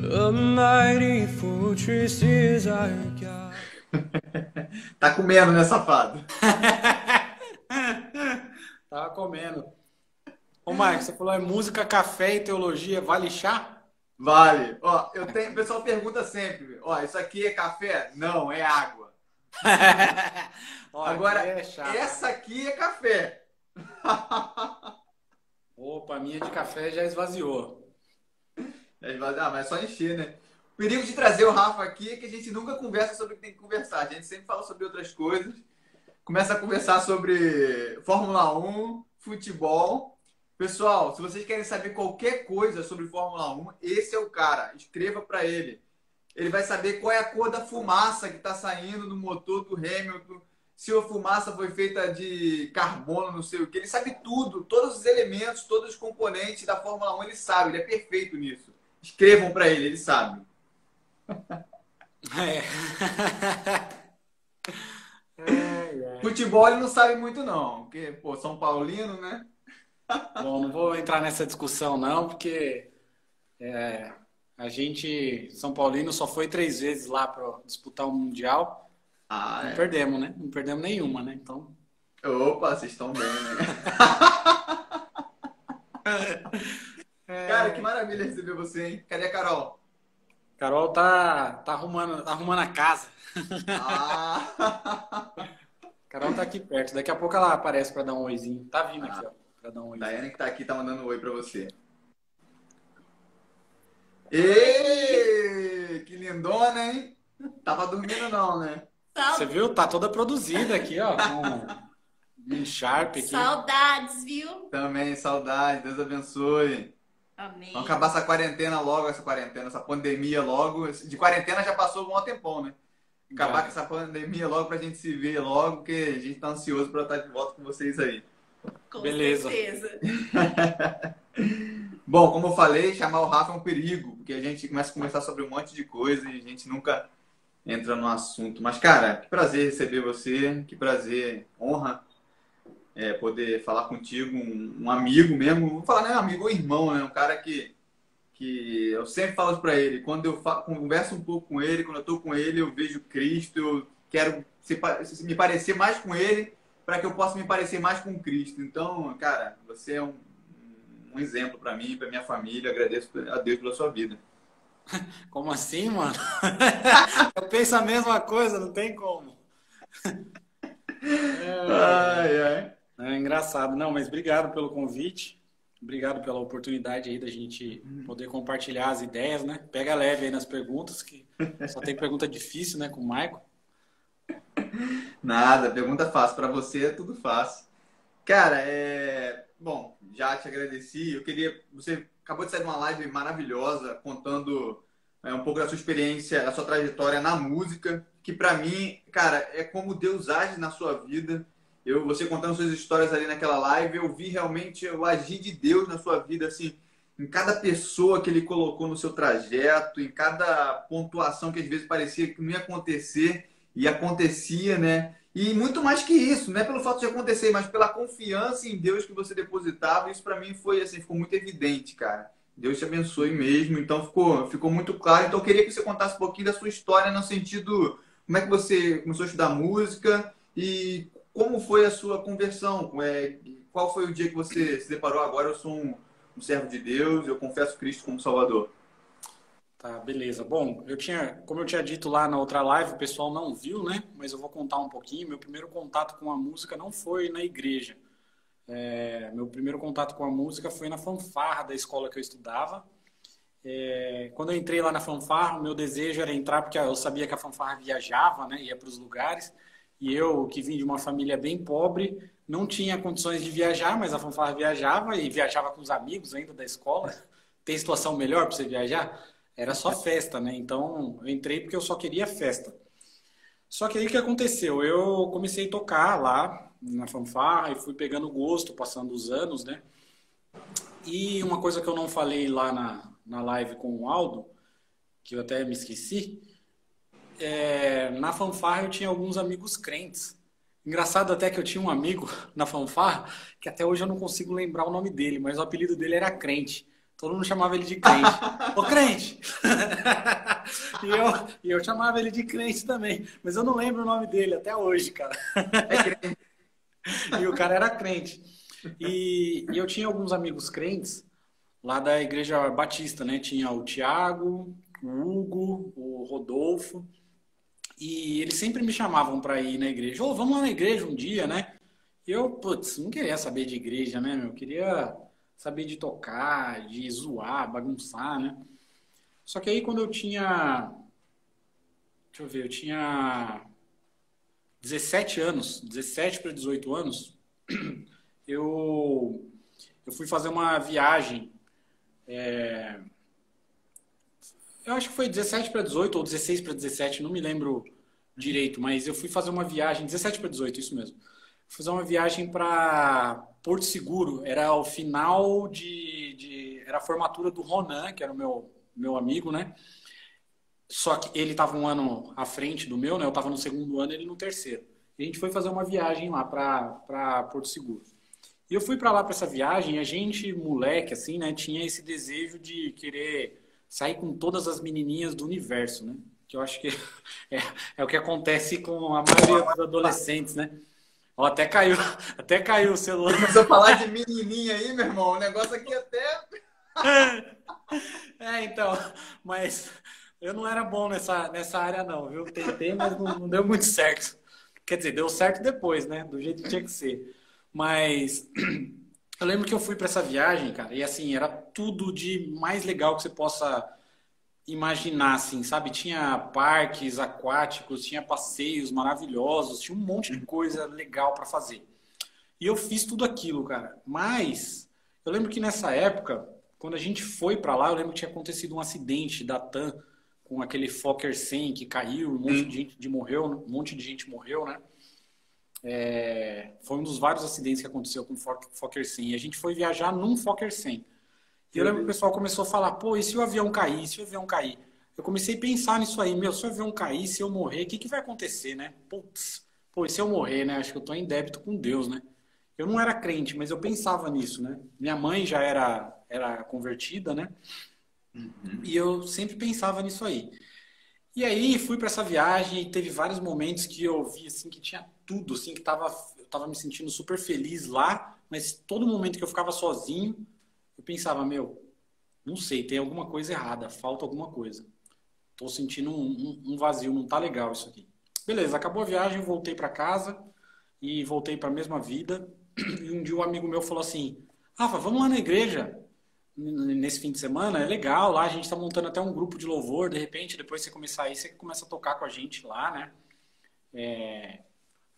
这卖力付出实在假。Tá comendo, né, safado? Tava comendo. Ô, Marcos, você falou é música, café e teologia, vale chá? Vale. Ó, o pessoal pergunta sempre, ó, isso aqui é café? Não, é água. Ó, aqui Agora, é chá. essa aqui é café. Opa, a minha de café já esvaziou. Mas é só encher, né? O perigo de trazer o Rafa aqui é que a gente nunca conversa sobre o que tem que conversar. A gente sempre fala sobre outras coisas. Começa a conversar sobre Fórmula 1, futebol. Pessoal, se vocês querem saber qualquer coisa sobre Fórmula 1, esse é o cara. Escreva para ele. Ele vai saber qual é a cor da fumaça que está saindo do motor do Hamilton, se a fumaça foi feita de carbono, não sei o que. Ele sabe tudo, todos os elementos, todos os componentes da Fórmula 1, ele sabe, ele é perfeito nisso. Escrevam para ele sabe. É. Futebol ele não sabe muito não, porque, pô, São Paulino, né? Bom, não vou entrar nessa discussão não, porque a gente, São Paulino, só foi 3 vezes lá para disputar o Mundial. Ah, Não é. perdemos, né? Não perdemos nenhuma, né? Então. Opa, vocês estão bem, né? Cara, que maravilha receber você, hein? Cadê a Carol? Carol tá arrumando a casa. Ah! Carol tá aqui perto. Daqui a pouco ela aparece para dar um oizinho. Tá vindo aqui, ó, para dar um oizinho. Daiane que tá aqui, tá mandando um oi pra você. Ê, que lindona, hein? Tava dormindo não, né? Você viu? Tá toda produzida aqui, ó. Com um Sharp aqui. Saudades, viu? Também, saudade, Deus abençoe. Amém. Vamos acabar essa quarentena logo, essa pandemia logo. De quarentena já passou um bom tempão, né? Acabar com essa pandemia logo pra gente se ver logo, porque a gente tá ansioso pra estar de volta com vocês aí. Com Beleza. certeza. Bom, como eu falei, chamar o Rafa é um perigo, porque a gente começa a conversar sobre um monte de coisa e a gente nunca entra no assunto. Mas, cara, que prazer receber você, que prazer, honra poder falar contigo, um amigo mesmo. Vou falar, não é amigo ou irmão, né? Um cara que eu sempre falo para ele, quando eu converso um pouco com ele, quando eu estou com ele, eu vejo Cristo, eu quero me parecer mais com ele para que eu possa me parecer mais com Cristo. Então, cara, você é um exemplo para mim, para minha família. Agradeço a Deus pela sua vida. Como assim, mano? Eu penso a mesma coisa, não tem como. Ai, ai. É engraçado. Não, mas obrigado pelo convite. Obrigado pela oportunidade aí da gente poder compartilhar as ideias, né? Pega leve aí nas perguntas, que só tem pergunta difícil, né, com o Maicon. Nada, pergunta fácil. Para você é tudo fácil. Cara, bom, já te agradeci. Você acabou de sair de uma live maravilhosa contando um pouco da sua experiência, da sua trajetória na música, que para mim, cara, é como Deus age na sua vida. Você contando suas histórias ali naquela live, eu vi realmente o agir de Deus na sua vida, assim, em cada pessoa que ele colocou no seu trajeto, em cada pontuação que às vezes parecia que não ia acontecer e acontecia, né? E muito mais que isso, não é pelo fato de acontecer, mas pela confiança em Deus que você depositava. Isso para mim foi assim, ficou muito evidente, cara. Deus te abençoe mesmo. Então ficou muito claro. Então eu queria que você contasse um pouquinho da sua história no sentido, como é que você começou a estudar música e como foi a sua conversão? Qual foi o dia que você se deparou? Agora eu sou um servo de Deus, eu confesso Cristo como Salvador. Tá, beleza. Bom, como eu tinha dito lá na outra live, o pessoal não viu, né? Mas eu vou contar um pouquinho. Meu primeiro contato com a música não foi na igreja. Meu primeiro contato com a música foi na fanfarra da escola que eu estudava. Quando eu entrei lá na fanfarra, o meu desejo era entrar porque eu sabia que a fanfarra viajava, né? Ia para os lugares. E eu, que vim de uma família bem pobre, não tinha condições de viajar, mas a fanfarra viajava e viajava com os amigos ainda da escola. Tem situação melhor para você viajar? Era só festa, né? Então, eu entrei porque eu só queria festa. Só que aí o que aconteceu? Eu comecei a tocar lá na fanfarra e fui pegando gosto, passando os anos, né? E uma coisa que eu não falei lá na live com o Aldo, que eu até me esqueci, na fanfarra eu tinha alguns amigos crentes. Engraçado até que eu tinha um amigo na fanfarra, que até hoje eu não consigo lembrar o nome dele, mas o apelido dele era Crente. Todo mundo chamava ele de crente. Ô, crente! E eu chamava ele de crente também. Mas eu não lembro o nome dele até hoje, cara. E o cara era crente. E eu tinha alguns amigos crentes lá da Igreja Batista, né? Tinha o Tiago, o Hugo, o Rodolfo. E eles sempre me chamavam para ir na igreja. Ô, vamos lá na igreja um dia, né? E eu, putz, não queria saber de igreja, né, meu? Eu queria saber de tocar, de zoar, bagunçar, né? Só que aí quando eu tinha... Deixa eu ver, eu tinha 17 anos, 17 para 18 anos, eu fui fazer uma viagem. Eu acho que foi 17 para 18 ou 16 para 17, não me lembro direito, mas eu fui fazer uma viagem, 17 para 18, isso mesmo. Fui fazer uma viagem para Porto Seguro, era o final era a formatura do Ronan, que era o meu amigo, né? Só que ele estava um ano à frente do meu, né? Eu estava no segundo ano, ele no terceiro. E a gente foi fazer uma viagem lá para Porto Seguro. E eu fui para lá para essa viagem, e a gente, moleque, assim, né, tinha esse desejo de querer sair com todas as menininhas do universo, né? Que eu acho que é o que acontece com a maioria dos adolescentes, né? Ó, até caiu o celular. Começou a falar de menininha aí, meu irmão. O negócio aqui até... Então, mas eu não era bom nessa área não, viu? Tentei, mas não deu muito certo. Quer dizer, deu certo depois, né? Do jeito que tinha que ser. Mas eu lembro que eu fui para essa viagem, cara, e assim, era tudo de mais legal que você possa imaginar, assim, sabe? Tinha parques aquáticos, tinha passeios maravilhosos, tinha um monte de coisa legal para fazer. E eu fiz tudo aquilo, cara. Mas eu lembro que nessa época, quando a gente foi para lá, eu lembro que tinha acontecido um acidente da TAM com aquele Fokker 100 que caiu, um monte de gente morreu, né? Foi um dos vários acidentes que aconteceu com o Fokker 100. E a gente foi viajar num Fokker 100. E eu lembro que o pessoal começou a falar, pô, e se o avião cair? E se o avião cair? Eu comecei a pensar nisso aí, meu, se o avião cair, se eu morrer, o que vai acontecer, né? Putz, pô, e se eu morrer, né? Acho que eu tô em débito com Deus, né? Eu não era crente, mas eu pensava nisso, né? Minha mãe já era convertida, né? E eu sempre pensava nisso aí. E aí fui para essa viagem e teve vários momentos que eu vi assim que tinha tudo, assim que eu tava me sentindo super feliz lá, mas todo momento que eu ficava sozinho, eu pensava, meu, não sei, tem alguma coisa errada, falta alguma coisa. Tô sentindo um vazio, não tá legal isso aqui. Beleza, acabou a viagem, voltei para casa e voltei para a mesma vida. E um dia um amigo meu falou assim, Rafa, vamos lá na igreja nesse fim de semana, é legal, lá a gente tá montando até um grupo de louvor, de repente, depois você começar aí, você começa a tocar com a gente lá, né?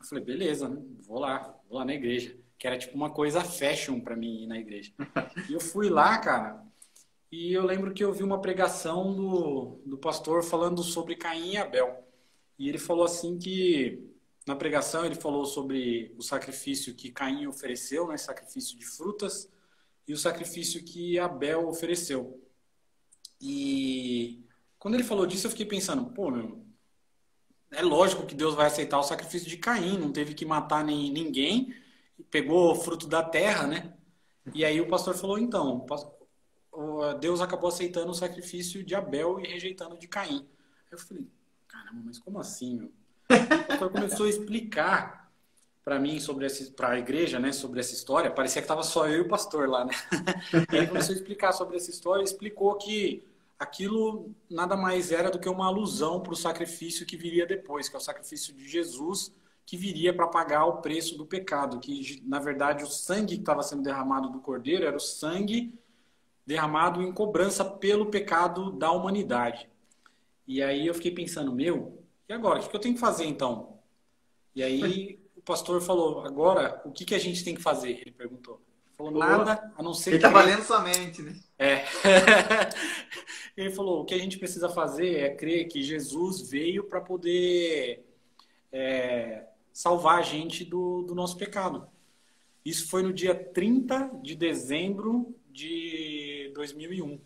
Eu falei, beleza, né? Vou lá na igreja, que era tipo uma coisa fashion pra mim ir na igreja. E eu fui lá, cara, e eu lembro que eu vi uma pregação do pastor falando sobre Caim e Abel. E ele falou assim que, na pregação, ele falou sobre o sacrifício que Caim ofereceu, né? Sacrifício de frutas, e o sacrifício que Abel ofereceu. E quando ele falou disso, eu fiquei pensando, pô, meu, é lógico que Deus vai aceitar o sacrifício de Caim, não teve que matar ninguém, pegou fruto da terra, né? E aí o pastor falou, então, Deus acabou aceitando o sacrifício de Abel e rejeitando o de Caim. Aí eu falei, caramba, mas como assim, meu? O pastor começou a explicar para mim para a igreja, né, sobre essa história. Parecia que estava só eu e o pastor lá, né? E ele começou a explicar sobre essa história, explicou que aquilo nada mais era do que uma alusão para o sacrifício que viria depois, que é o sacrifício de Jesus, que viria para pagar o preço do pecado, que na verdade o sangue que estava sendo derramado do cordeiro era o sangue derramado em cobrança pelo pecado da humanidade. E aí eu fiquei pensando, meu, e agora? O que eu tenho que fazer então? E aí o pastor falou, agora, o que a gente tem que fazer? Ele perguntou. Ele falou, nada, a não ser Ele tá valendo sua mente, né? Ele falou, o que a gente precisa fazer é crer que Jesus veio para poder salvar a gente do nosso pecado. Isso foi no dia 30 de dezembro de 2001.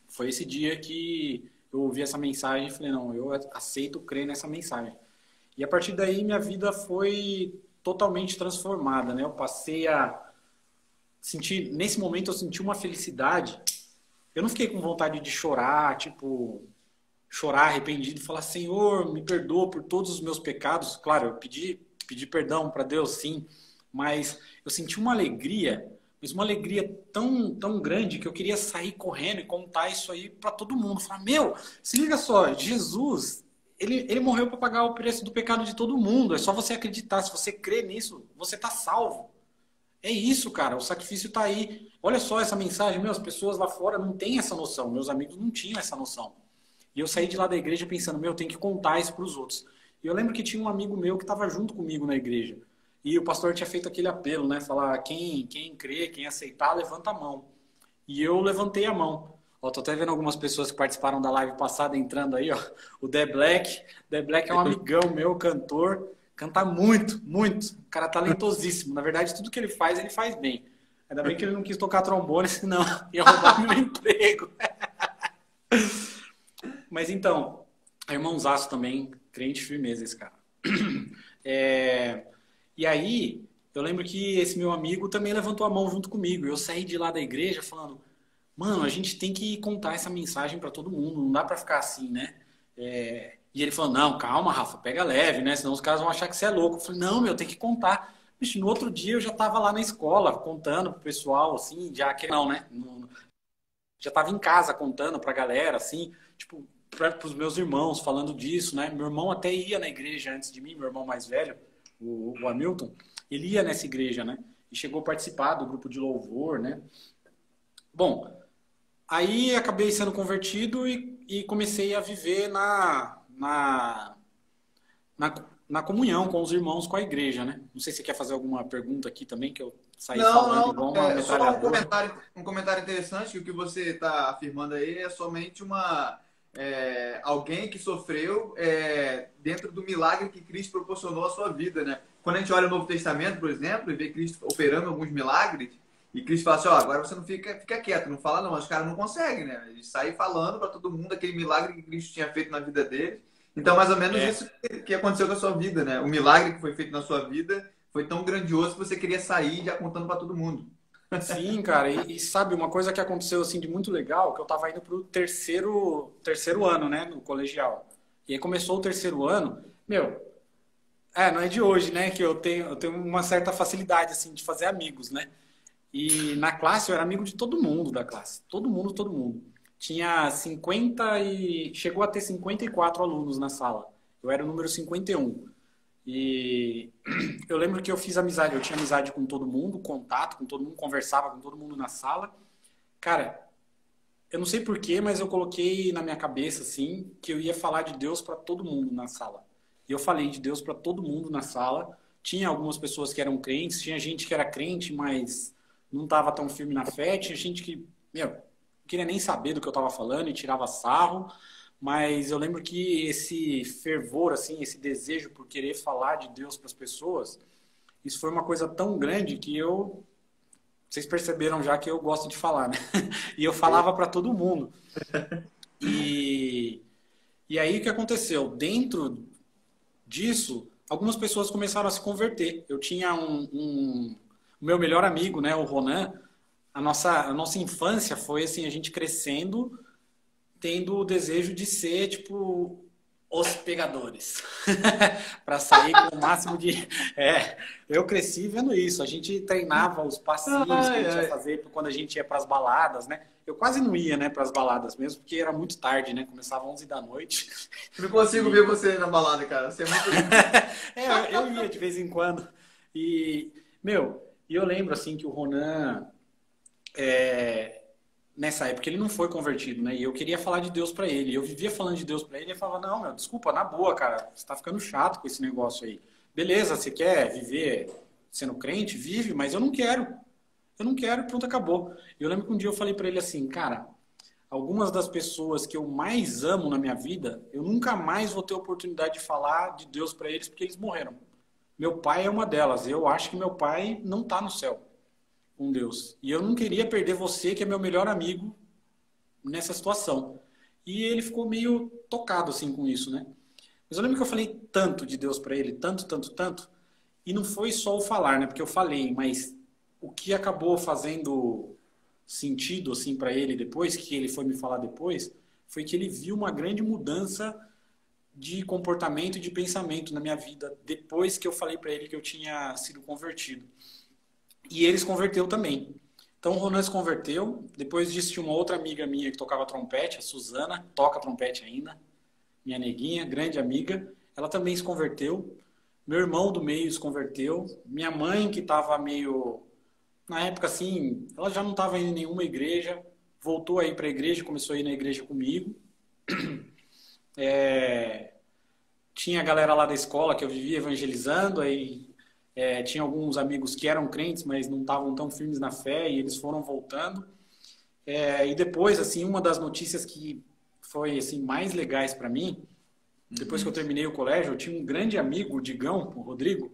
Foi esse dia que eu ouvi essa mensagem e falei, não, eu aceito crer nessa mensagem. E a partir daí minha vida foi totalmente transformada, né? Eu passei a nesse momento eu senti uma felicidade. Eu não fiquei com vontade de chorar, tipo, chorar arrependido e falar, Senhor, me perdoa por todos os meus pecados. Claro, eu pedi perdão para Deus, sim, mas eu senti uma alegria, mas uma alegria tão, tão grande que eu queria sair correndo e contar isso aí para todo mundo. Falar, meu, se liga só, Jesus, ele morreu para pagar o preço do pecado de todo mundo. É só você acreditar, se você crê nisso, você tá salvo. É isso, cara, o sacrifício tá aí. Olha só essa mensagem, meu, as pessoas lá fora não têm essa noção, meus amigos não tinham essa noção. E eu saí de lá da igreja pensando, meu, eu tenho que contar isso para os outros. E eu lembro que tinha um amigo meu que estava junto comigo na igreja. E o pastor tinha feito aquele apelo, né? Falar, quem crê, quem aceitar, levanta a mão. E eu levantei a mão. Ó, tô até vendo algumas pessoas que participaram da live passada entrando aí, ó. O The Black. The Black é um amigão meu, cantor. Canta muito, muito. O cara talentosíssimo. Na verdade, tudo que ele faz bem. Ainda bem que ele não quis tocar trombone, senão ia roubar meu emprego. Mas então, irmãozaço também, crente firmeza esse cara. E aí, eu lembro que esse meu amigo também levantou a mão junto comigo. Eu saí de lá da igreja falando, mano, a gente tem que contar essa mensagem para todo mundo, não dá para ficar assim, né? E ele falou, não, calma, Rafa, pega leve, né? Senão os caras vão achar que você é louco. Eu falei, não, meu, tem que contar. Bicho, no outro dia eu já tava lá na escola, contando pro pessoal, assim, já que não, né? Já tava em casa contando pra galera, assim, tipo, pros meus irmãos, falando disso, né? Meu irmão até ia na igreja antes de mim, meu irmão mais velho, o Hamilton, ele ia nessa igreja, né? E chegou a participar do grupo de louvor, né? Bom, aí acabei sendo convertido e comecei a viver na comunhão com os irmãos, com a igreja, né? Não sei se você quer fazer alguma pergunta aqui também, que eu saí falando igual uma metralhadora. Só um comentário interessante, que o que você está afirmando aí é somente alguém que sofreu dentro do milagre que Cristo proporcionou à sua vida, né? Quando a gente olha o Novo Testamento, por exemplo, e vê Cristo operando alguns milagres, e Cristo fala assim, ó, agora você não fica quieto, não fala não, os caras não conseguem, né? Eles saem falando para todo mundo aquele milagre que Cristo tinha feito na vida deles. Então, mais ou menos isso que aconteceu com a sua vida, né? O milagre que foi feito na sua vida foi tão grandioso que você queria sair já contando para todo mundo. Sim, cara. E sabe, uma coisa que aconteceu assim de muito legal, que eu tava indo pro terceiro ano, né, no colegial. E aí começou o terceiro ano, meu, não é de hoje, né, que eu tenho uma certa facilidade, assim, de fazer amigos, né? E na classe eu era amigo de todo mundo da classe. Todo mundo. Tinha 50 e... Chegou a ter 54 alunos na sala. Eu era o número 51. E eu lembro que eu fiz amizade. Eu tinha amizade com todo mundo, contato com todo mundo, conversava com todo mundo na sala. Cara, eu não sei porquê, mas eu coloquei na minha cabeça, assim, que eu ia falar de Deus para todo mundo na sala. E eu falei de Deus para todo mundo na sala. Tinha algumas pessoas que eram crentes, tinha gente que era crente, mas não estava tão firme na fé. Tinha gente que, meu, não queria nem saber do que eu estava falando e tirava sarro. Mas eu lembro que esse fervor, assim, esse desejo por querer falar de Deus para as pessoas, isso foi uma coisa tão grande que vocês perceberam já que eu gosto de falar, né? E eu falava para todo mundo. E aí o que aconteceu? Dentro disso, algumas pessoas começaram a se converter. Eu tinha o meu melhor amigo, né, o Ronan. A nossa infância foi assim, a gente crescendo, tendo o desejo de ser, tipo, os pegadores. Para sair com o máximo de... eu cresci vendo isso. A gente treinava os passinhos que a gente ia fazer quando a gente ia para as baladas, né? Eu quase não ia, né, para as baladas mesmo, porque era muito tarde, né? Começava 11 da noite. Eu não consigo ver você na balada, cara. Você é muito... eu ia de vez em quando. E eu lembro, assim, que o Ronan... nessa época ele não foi convertido, né? E eu queria falar de Deus pra ele. Eu vivia falando de Deus pra ele e ele falava, não, meu, desculpa, na boa, cara, você tá ficando chato com esse negócio aí. Beleza, você quer viver sendo crente? Vive, mas eu não quero. Eu não quero, pronto, acabou. Eu lembro que um dia eu falei pra ele assim, cara, algumas das pessoas que eu mais amo na minha vida, eu nunca mais vou ter oportunidade de falar de Deus pra eles porque eles morreram. Meu pai é uma delas. Eu acho que meu pai não tá no céu com Deus. E eu não queria perder você, que é meu melhor amigo, nessa situação. E ele ficou meio tocado, assim, com isso, né? Mas eu lembro que eu falei tanto de Deus para ele, tanto, e não foi só o falar, né? Porque eu falei, mas o que acabou fazendo sentido assim para ele depois, que ele foi me falar depois, foi que ele viu uma grande mudança de comportamento e de pensamento na minha vida depois que eu falei para ele que eu tinha sido convertido. E ele se converteu também. Então o Ronan se converteu. Depois disso tinha uma outra amiga minha que tocava trompete, a Suzana, toca trompete ainda, minha neguinha, grande amiga. Ela também se converteu. Meu irmão do meio se converteu. Minha mãe, que estava meio... Na época, assim, ela já não estava indo em nenhuma igreja. Voltou aí para a igreja, começou a ir na igreja comigo. Tinha a galera lá da escola que eu vivia evangelizando. Aí tinha alguns amigos que eram crentes, mas não estavam tão firmes na fé. E eles foram voltando. E depois, assim, uma das notícias que foi assim, mais legais para mim... Depois que eu terminei o colégio, eu tinha um grande amigo, o Digão, o Rodrigo.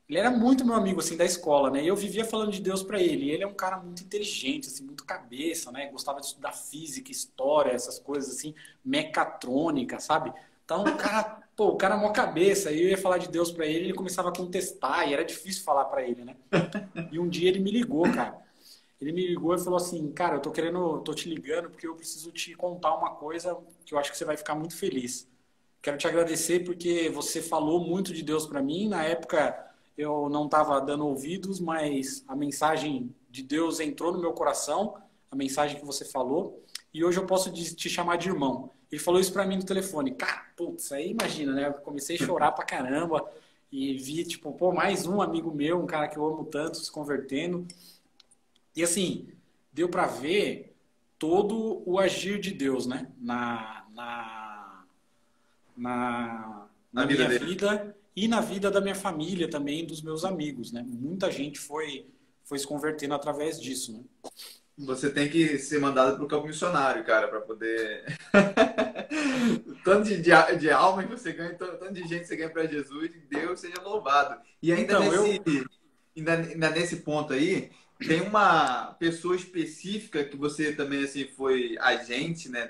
Ele era muito meu amigo, assim, da escola, né? E eu vivia falando de Deus para ele. E ele é um cara muito inteligente, assim, muito cabeça, né? Gostava de estudar física, história, essas coisas, assim, mecatrônica, sabe? Então, o cara é mó cabeça. E eu ia falar de Deus para ele, ele começava a contestar. E era difícil falar para ele, né? E um dia ele me ligou, cara. Ele me ligou e falou assim, cara, tô te ligando porque eu preciso te contar uma coisa que eu acho que você vai ficar muito feliz. Quero te agradecer porque você falou muito de Deus para mim. Na época eu não estava dando ouvidos, mas a mensagem de Deus entrou no meu coração, a mensagem que você falou, e hoje eu posso te chamar de irmão. Ele falou isso para mim no telefone. Cara, putz, aí imagina, né? Eu comecei a chorar pra caramba e vi, tipo, pô, mais um amigo meu, um cara que eu amo tanto, se convertendo. E assim, deu para ver todo o agir de Deus, né? Na minha vida e na vida da minha família também, dos meus amigos, né? Muita gente foi se convertendo através disso, né? Você tem que ser mandado para o campo missionário, cara, para poder... tanto de alma que você ganha, tanto de gente que você ganha para Jesus, Deus seja louvado. E ainda, então, ainda nesse ponto aí, tem uma pessoa específica que você também assim, foi agente, né,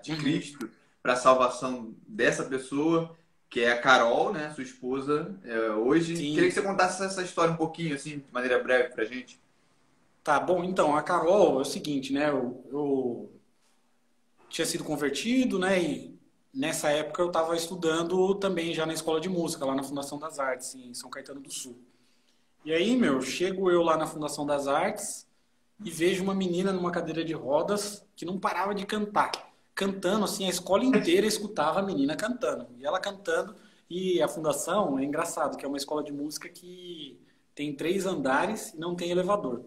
de Cristo, para a salvação dessa pessoa, que é a Carol, né, sua esposa, hoje. Sim. Queria que você contasse essa história um pouquinho, assim, de maneira breve pra gente. Tá, bom, então, a Carol é o seguinte, né, eu tinha sido convertido, né, e nessa época eu estava estudando também já na escola de música, lá na Fundação das Artes, em São Caetano do Sul. E aí, chego eu lá na Fundação das Artes e vejo uma menina numa cadeira de rodas que não parava de cantar. Cantando, assim, a escola inteira escutava a menina cantando. E ela cantando. E a fundação, é engraçado, que é uma escola de música que tem 3 andares e não tem elevador.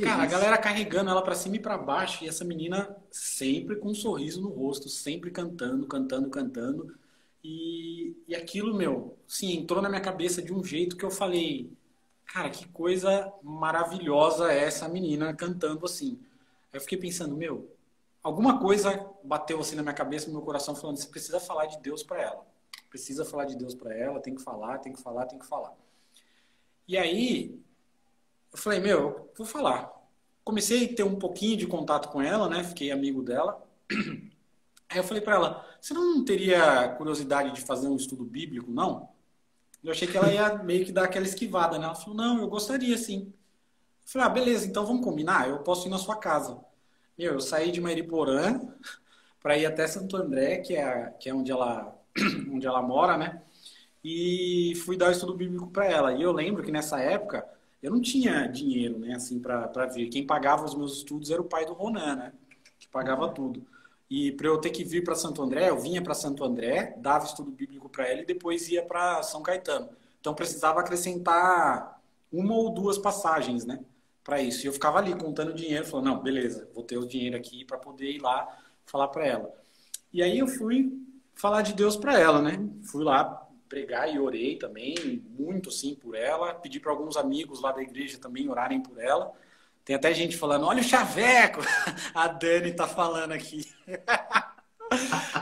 Cara, a galera carregando ela pra cima e pra baixo. E essa menina sempre com um sorriso no rosto, sempre cantando, cantando, cantando. E aquilo, sim, entrou na minha cabeça de um jeito que eu falei, cara, que coisa maravilhosa é essa menina cantando assim. Aí eu fiquei pensando, alguma coisa bateu assim na minha cabeça, no meu coração, falando, você precisa falar de Deus para ela. Precisa falar de Deus para ela, tem que falar, tem que falar, tem que falar. E aí, eu falei, vou falar. Comecei a ter um pouquinho de contato com ela, né? Fiquei amigo dela. Aí eu falei para ela, você não teria curiosidade de fazer um estudo bíblico, não? Eu achei que ela ia meio que dar aquela esquivada, né? Ela falou, não, eu gostaria sim. Eu falei, beleza, então vamos combinar? Eu posso ir na sua casa. Eu saí de Mariporã para ir até Santo André, que é onde ela mora, né? E fui dar o estudo bíblico para ela. E eu lembro que nessa época eu não tinha dinheiro, né? Assim, para vir. Quem pagava os meus estudos era o pai do Ronan, né? Que pagava tudo. E para eu ter que vir para Santo André, eu vinha para Santo André, dava estudo bíblico para ela e depois ia para São Caetano. Então precisava acrescentar 1 ou 2 passagens, né? Para isso. E eu ficava ali contando dinheiro, falando, não, beleza, vou ter o dinheiro aqui para poder ir lá falar para ela. E aí eu fui falar de Deus para ela, né? Fui lá pregar e orei também, muito sim por ela. Pedi para alguns amigos lá da igreja também orarem por ela. Tem até gente falando, olha o chaveco! A Dani tá falando aqui.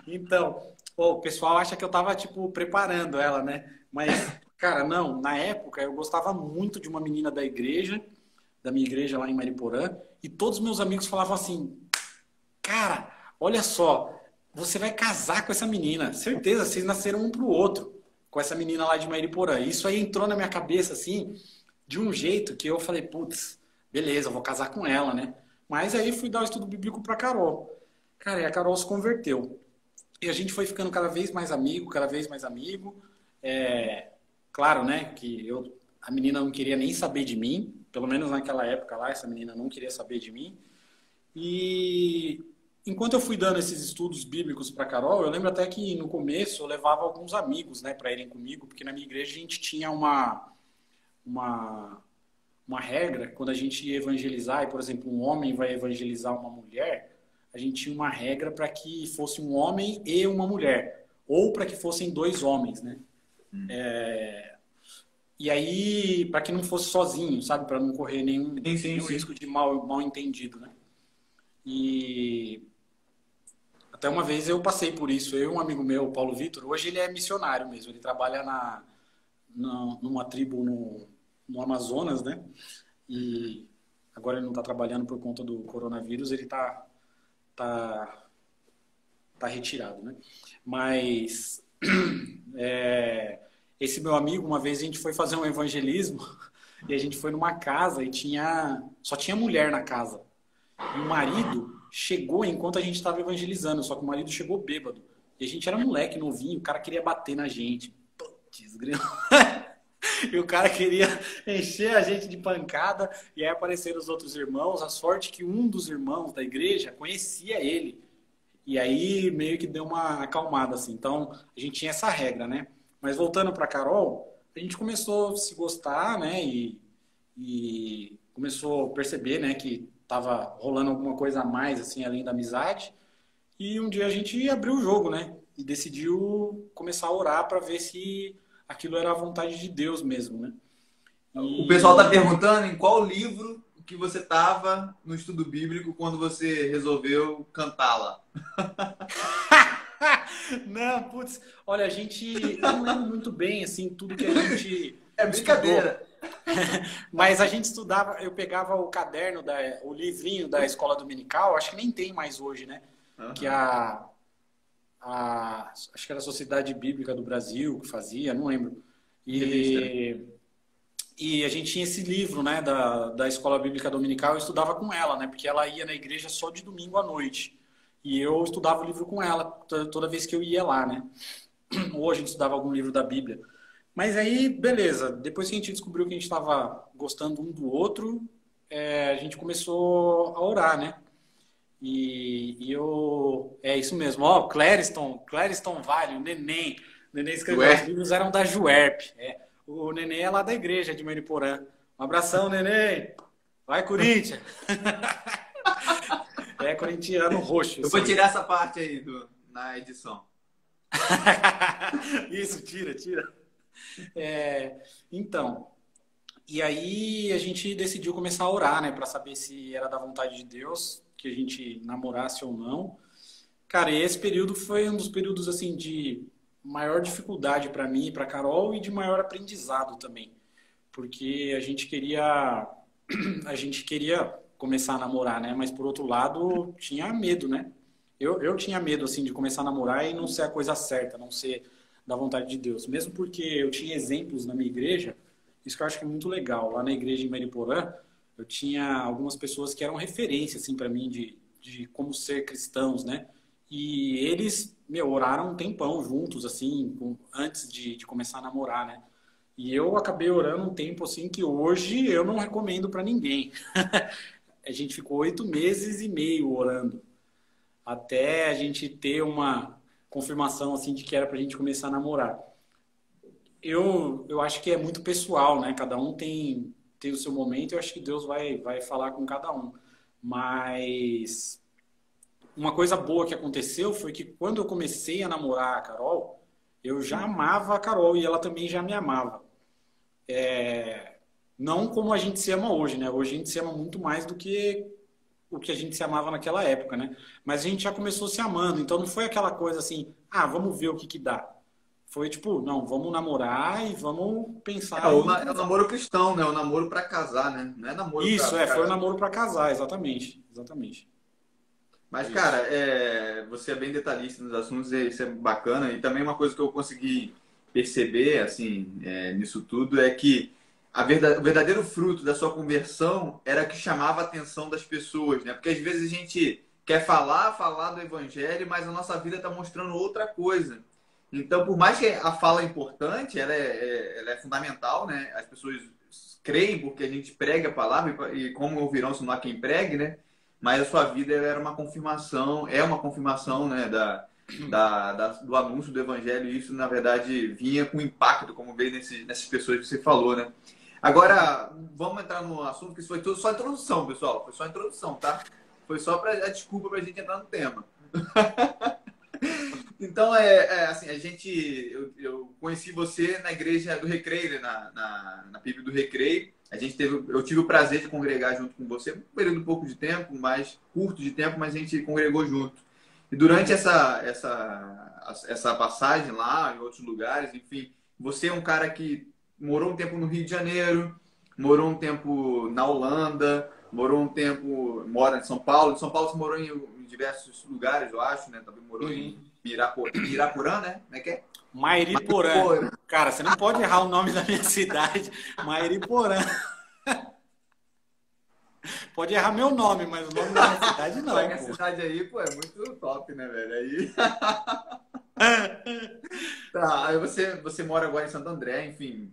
Então, o pessoal acha que eu tava, preparando ela, né? Mas, cara, não. Na época, eu gostava muito de uma menina da minha igreja lá em Mariporã, e todos os meus amigos falavam assim, cara, olha só, você vai casar com essa menina. Certeza, vocês nasceram um pro outro com essa menina lá de Mariporã. Isso aí entrou na minha cabeça, assim, de um jeito que eu falei, putz, beleza, eu vou casar com ela, né? Mas aí fui dar o estudo bíblico pra Carol. Cara, e a Carol se converteu. E a gente foi ficando cada vez mais amigo, cada vez mais amigo. Claro, né, que a menina não queria nem saber de mim, pelo menos naquela época lá, essa menina não queria saber de mim. E enquanto eu fui dando esses estudos bíblicos para Carol, eu lembro até que no começo eu levava alguns amigos, né, para irem comigo, porque na minha igreja a gente tinha uma regra, quando a gente ia evangelizar, e por exemplo, um homem vai evangelizar uma mulher, a gente tinha uma regra para que fosse um homem e uma mulher, ou para que fossem dois homens, né? E aí, para que não fosse sozinho, sabe? Para não correr nenhum risco de mal entendido, né? E até uma vez eu passei por isso. Eu e um amigo meu, Paulo Vitor, hoje ele é missionário mesmo. Ele trabalha numa tribo no Amazonas, né? E agora ele não está trabalhando por conta do coronavírus, ele tá retirado, né? Mas esse meu amigo, uma vez a gente foi fazer um evangelismo e a gente foi numa casa e só tinha mulher na casa. E o marido chegou enquanto a gente estava evangelizando, só que o marido chegou bêbado. E a gente era moleque, novinho, o cara queria bater na gente. Putz, grilo. E o cara queria encher a gente de pancada. E aí apareceram os outros irmãos. A sorte que um dos irmãos da igreja conhecia ele. E aí meio que deu uma acalmada, assim. Então, a gente tinha essa regra, né? Mas voltando para Carol, a gente começou a se gostar, né? E começou a perceber, né, que tava rolando alguma coisa a mais, assim, além da amizade. E um dia a gente abriu o jogo, né? E decidiu começar a orar para ver se aquilo era a vontade de Deus mesmo, né? O pessoal tá perguntando em qual livro que você tava no estudo bíblico quando você resolveu cantá-la. Não, putz, olha, eu não lembro muito bem, assim, tudo que a gente brincadeira. Mas a gente estudava, eu pegava o caderno, o livrinho da escola dominical, acho que nem tem mais hoje, né? Uhum. Que acho que era a Sociedade Bíblica do Brasil que fazia, não lembro. E a gente tinha esse livro, né, da escola bíblica dominical, eu estudava com ela, né? Porque ela ia na igreja só de domingo à noite. E eu estudava o livro com ela toda vez que eu ia lá, né? Ou a gente estudava algum livro da Bíblia. Mas aí, beleza. Depois que a gente descobriu que a gente estava gostando um do outro, a gente começou a orar, né? E eu... É isso mesmo. Ó, Clériston Vale, o Neném. O Neném escreveu, os livros eram da Juerp. O Neném é lá da igreja de Mariporã. Um abração, Neném. Vai, Corinthians. É corintiano roxo. Eu vou tirar essa parte aí na edição. Isso, tira. Então, e aí a gente decidiu começar a orar, né? Pra saber se era da vontade de Deus que a gente namorasse ou não. Cara, e esse período foi um dos períodos, assim, de maior dificuldade pra mim e pra Carol e de maior aprendizado também. Porque a gente queria começar a namorar, né? Mas por outro lado, tinha medo, né? Eu tinha medo, assim, de começar a namorar e não ser a coisa certa, não ser da vontade de Deus. Mesmo porque eu tinha exemplos na minha igreja, isso que eu acho que é muito legal. Lá na igreja em Mariporã, eu tinha algumas pessoas que eram referência, assim, para mim de como ser cristãos, né? E eles, oraram um tempão juntos, assim, antes de começar a namorar, né? E eu acabei orando um tempo, assim, que hoje eu não recomendo para ninguém. A gente ficou 8 meses e meio orando, até a gente ter uma confirmação, assim, de que era pra gente começar a namorar. Eu acho que é muito pessoal, né? Cada um tem o seu momento, eu acho que Deus vai falar com cada um. Mas uma coisa boa que aconteceu foi que quando eu comecei a namorar a Carol, eu já amava a Carol e ela também já me amava. Não como a gente se ama hoje, né? Hoje a gente se ama muito mais do que o que a gente se amava naquela época, né? Mas a gente já começou se amando, então não foi aquela coisa assim, vamos ver o que dá. Foi tipo, não, vamos namorar e vamos pensar... É o namoro cristão, né? O namoro pra casar, né? Não é namoro Isso, foi o namoro pra casar, exatamente. Mas, cara, você é bem detalhista nos assuntos, isso é bacana. E também uma coisa que eu consegui perceber, assim, nisso tudo, é que o verdadeiro fruto da sua conversão era que chamava a atenção das pessoas, né? Porque às vezes a gente quer falar do evangelho, mas a nossa vida está mostrando outra coisa. Então, por mais que a fala é importante, ela é fundamental, né? As pessoas creem porque a gente prega a palavra e como ouvirão se não há quem pregue, né? Mas a sua vida ela era uma confirmação, é uma confirmação, né? Do anúncio do evangelho, e isso, na verdade, vinha com impacto, como veio nessas pessoas que você falou, né? Agora, vamos entrar no assunto, que isso foi tudo só introdução, pessoal. Foi só introdução, tá? Foi só a desculpa para a gente entrar no tema. Então, assim, eu conheci você na igreja do Recreio, na PIB do Recreio. Eu tive o prazer de congregar junto com você, um período pouco de tempo, mais curto de tempo, mas a gente congregou junto. E durante essa passagem lá, em outros lugares, enfim, você é um cara que morou um tempo no Rio de Janeiro, morou um tempo na Holanda, mora em São Paulo. Em São Paulo você morou em diversos lugares, eu acho, né? Também morou em Pirapurã, né? Como é que é? Mairiporã. Cara, você não pode errar o nome da minha cidade. Mairiporã. Pode errar meu nome, mas o nome da minha cidade não. A cidade aí, pô, é muito top, né, velho? Aí... Tá, aí você mora agora em Santo André, enfim.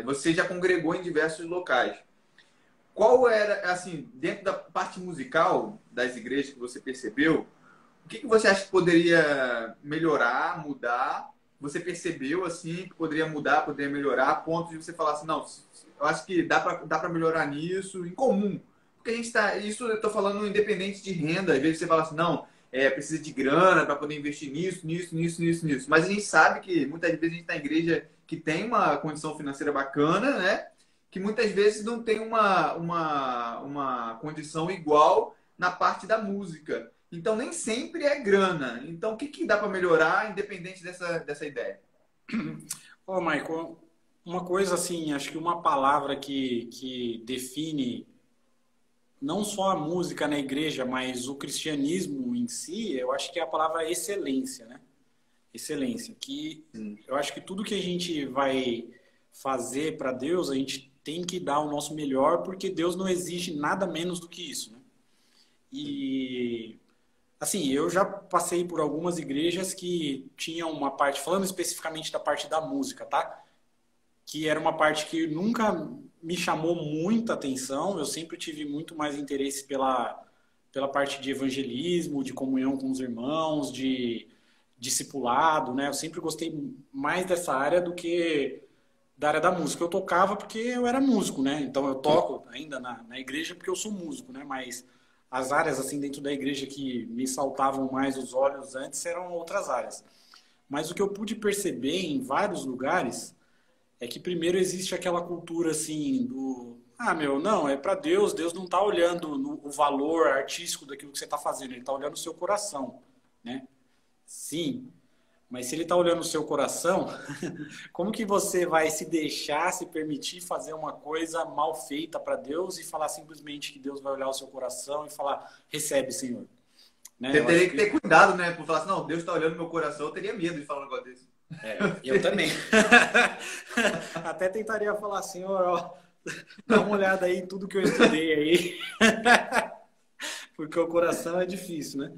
Você já congregou em diversos locais. Qual era, assim, dentro da parte musical das igrejas que você percebeu, o que você acha que poderia melhorar, mudar? Você percebeu, assim, que poderia mudar, poderia melhorar, a ponto de você falar assim, não, eu acho que dá para melhorar nisso, em comum. Porque a gente isso eu estou falando independente de renda, às vezes você fala assim, não, precisa de grana para poder investir nisso. Mas a gente sabe que muitas vezes a gente está em igreja que tem uma condição financeira bacana, né? Que muitas vezes não tem uma condição igual na parte da música. Então, nem sempre é grana. Então, o que dá para melhorar, independente dessa ideia? Ô, Michael, uma coisa assim, acho que uma palavra que define não só a música na igreja, mas o cristianismo em si, eu acho que é a palavra excelência, né? Excelência. Eu acho que tudo que a gente vai fazer para Deus, a gente tem que dar o nosso melhor, porque Deus não exige nada menos do que isso, né? E, assim, eu já passei por algumas igrejas que tinham uma parte, falando especificamente da parte da música, tá? Que era uma parte que nunca me chamou muita atenção, eu sempre tive muito mais interesse pela parte de evangelismo, de comunhão com os irmãos, de discipulado, né? Eu sempre gostei mais dessa área do que da área da música. Eu tocava porque eu era músico, né? Então eu toco ainda na igreja porque eu sou músico, né? Mas as áreas assim dentro da igreja que me saltavam mais os olhos antes eram outras áreas. Mas o que eu pude perceber em vários lugares é que primeiro existe aquela cultura assim não, é para Deus, Deus não está olhando o valor artístico daquilo que você está fazendo, ele está olhando o seu coração, né? Sim, mas se ele está olhando o seu coração, como que você vai se deixar, se permitir fazer uma coisa mal feita para Deus e falar simplesmente que Deus vai olhar o seu coração e falar, recebe, Senhor? Né? Você teria que ter cuidado, né? Por falar assim, não, Deus está olhando meu coração, eu teria medo de falar um negócio desse. Eu também. Até tentaria falar, Senhor, ó, dá uma olhada aí em tudo que eu estudei aí. Porque o coração é difícil, né?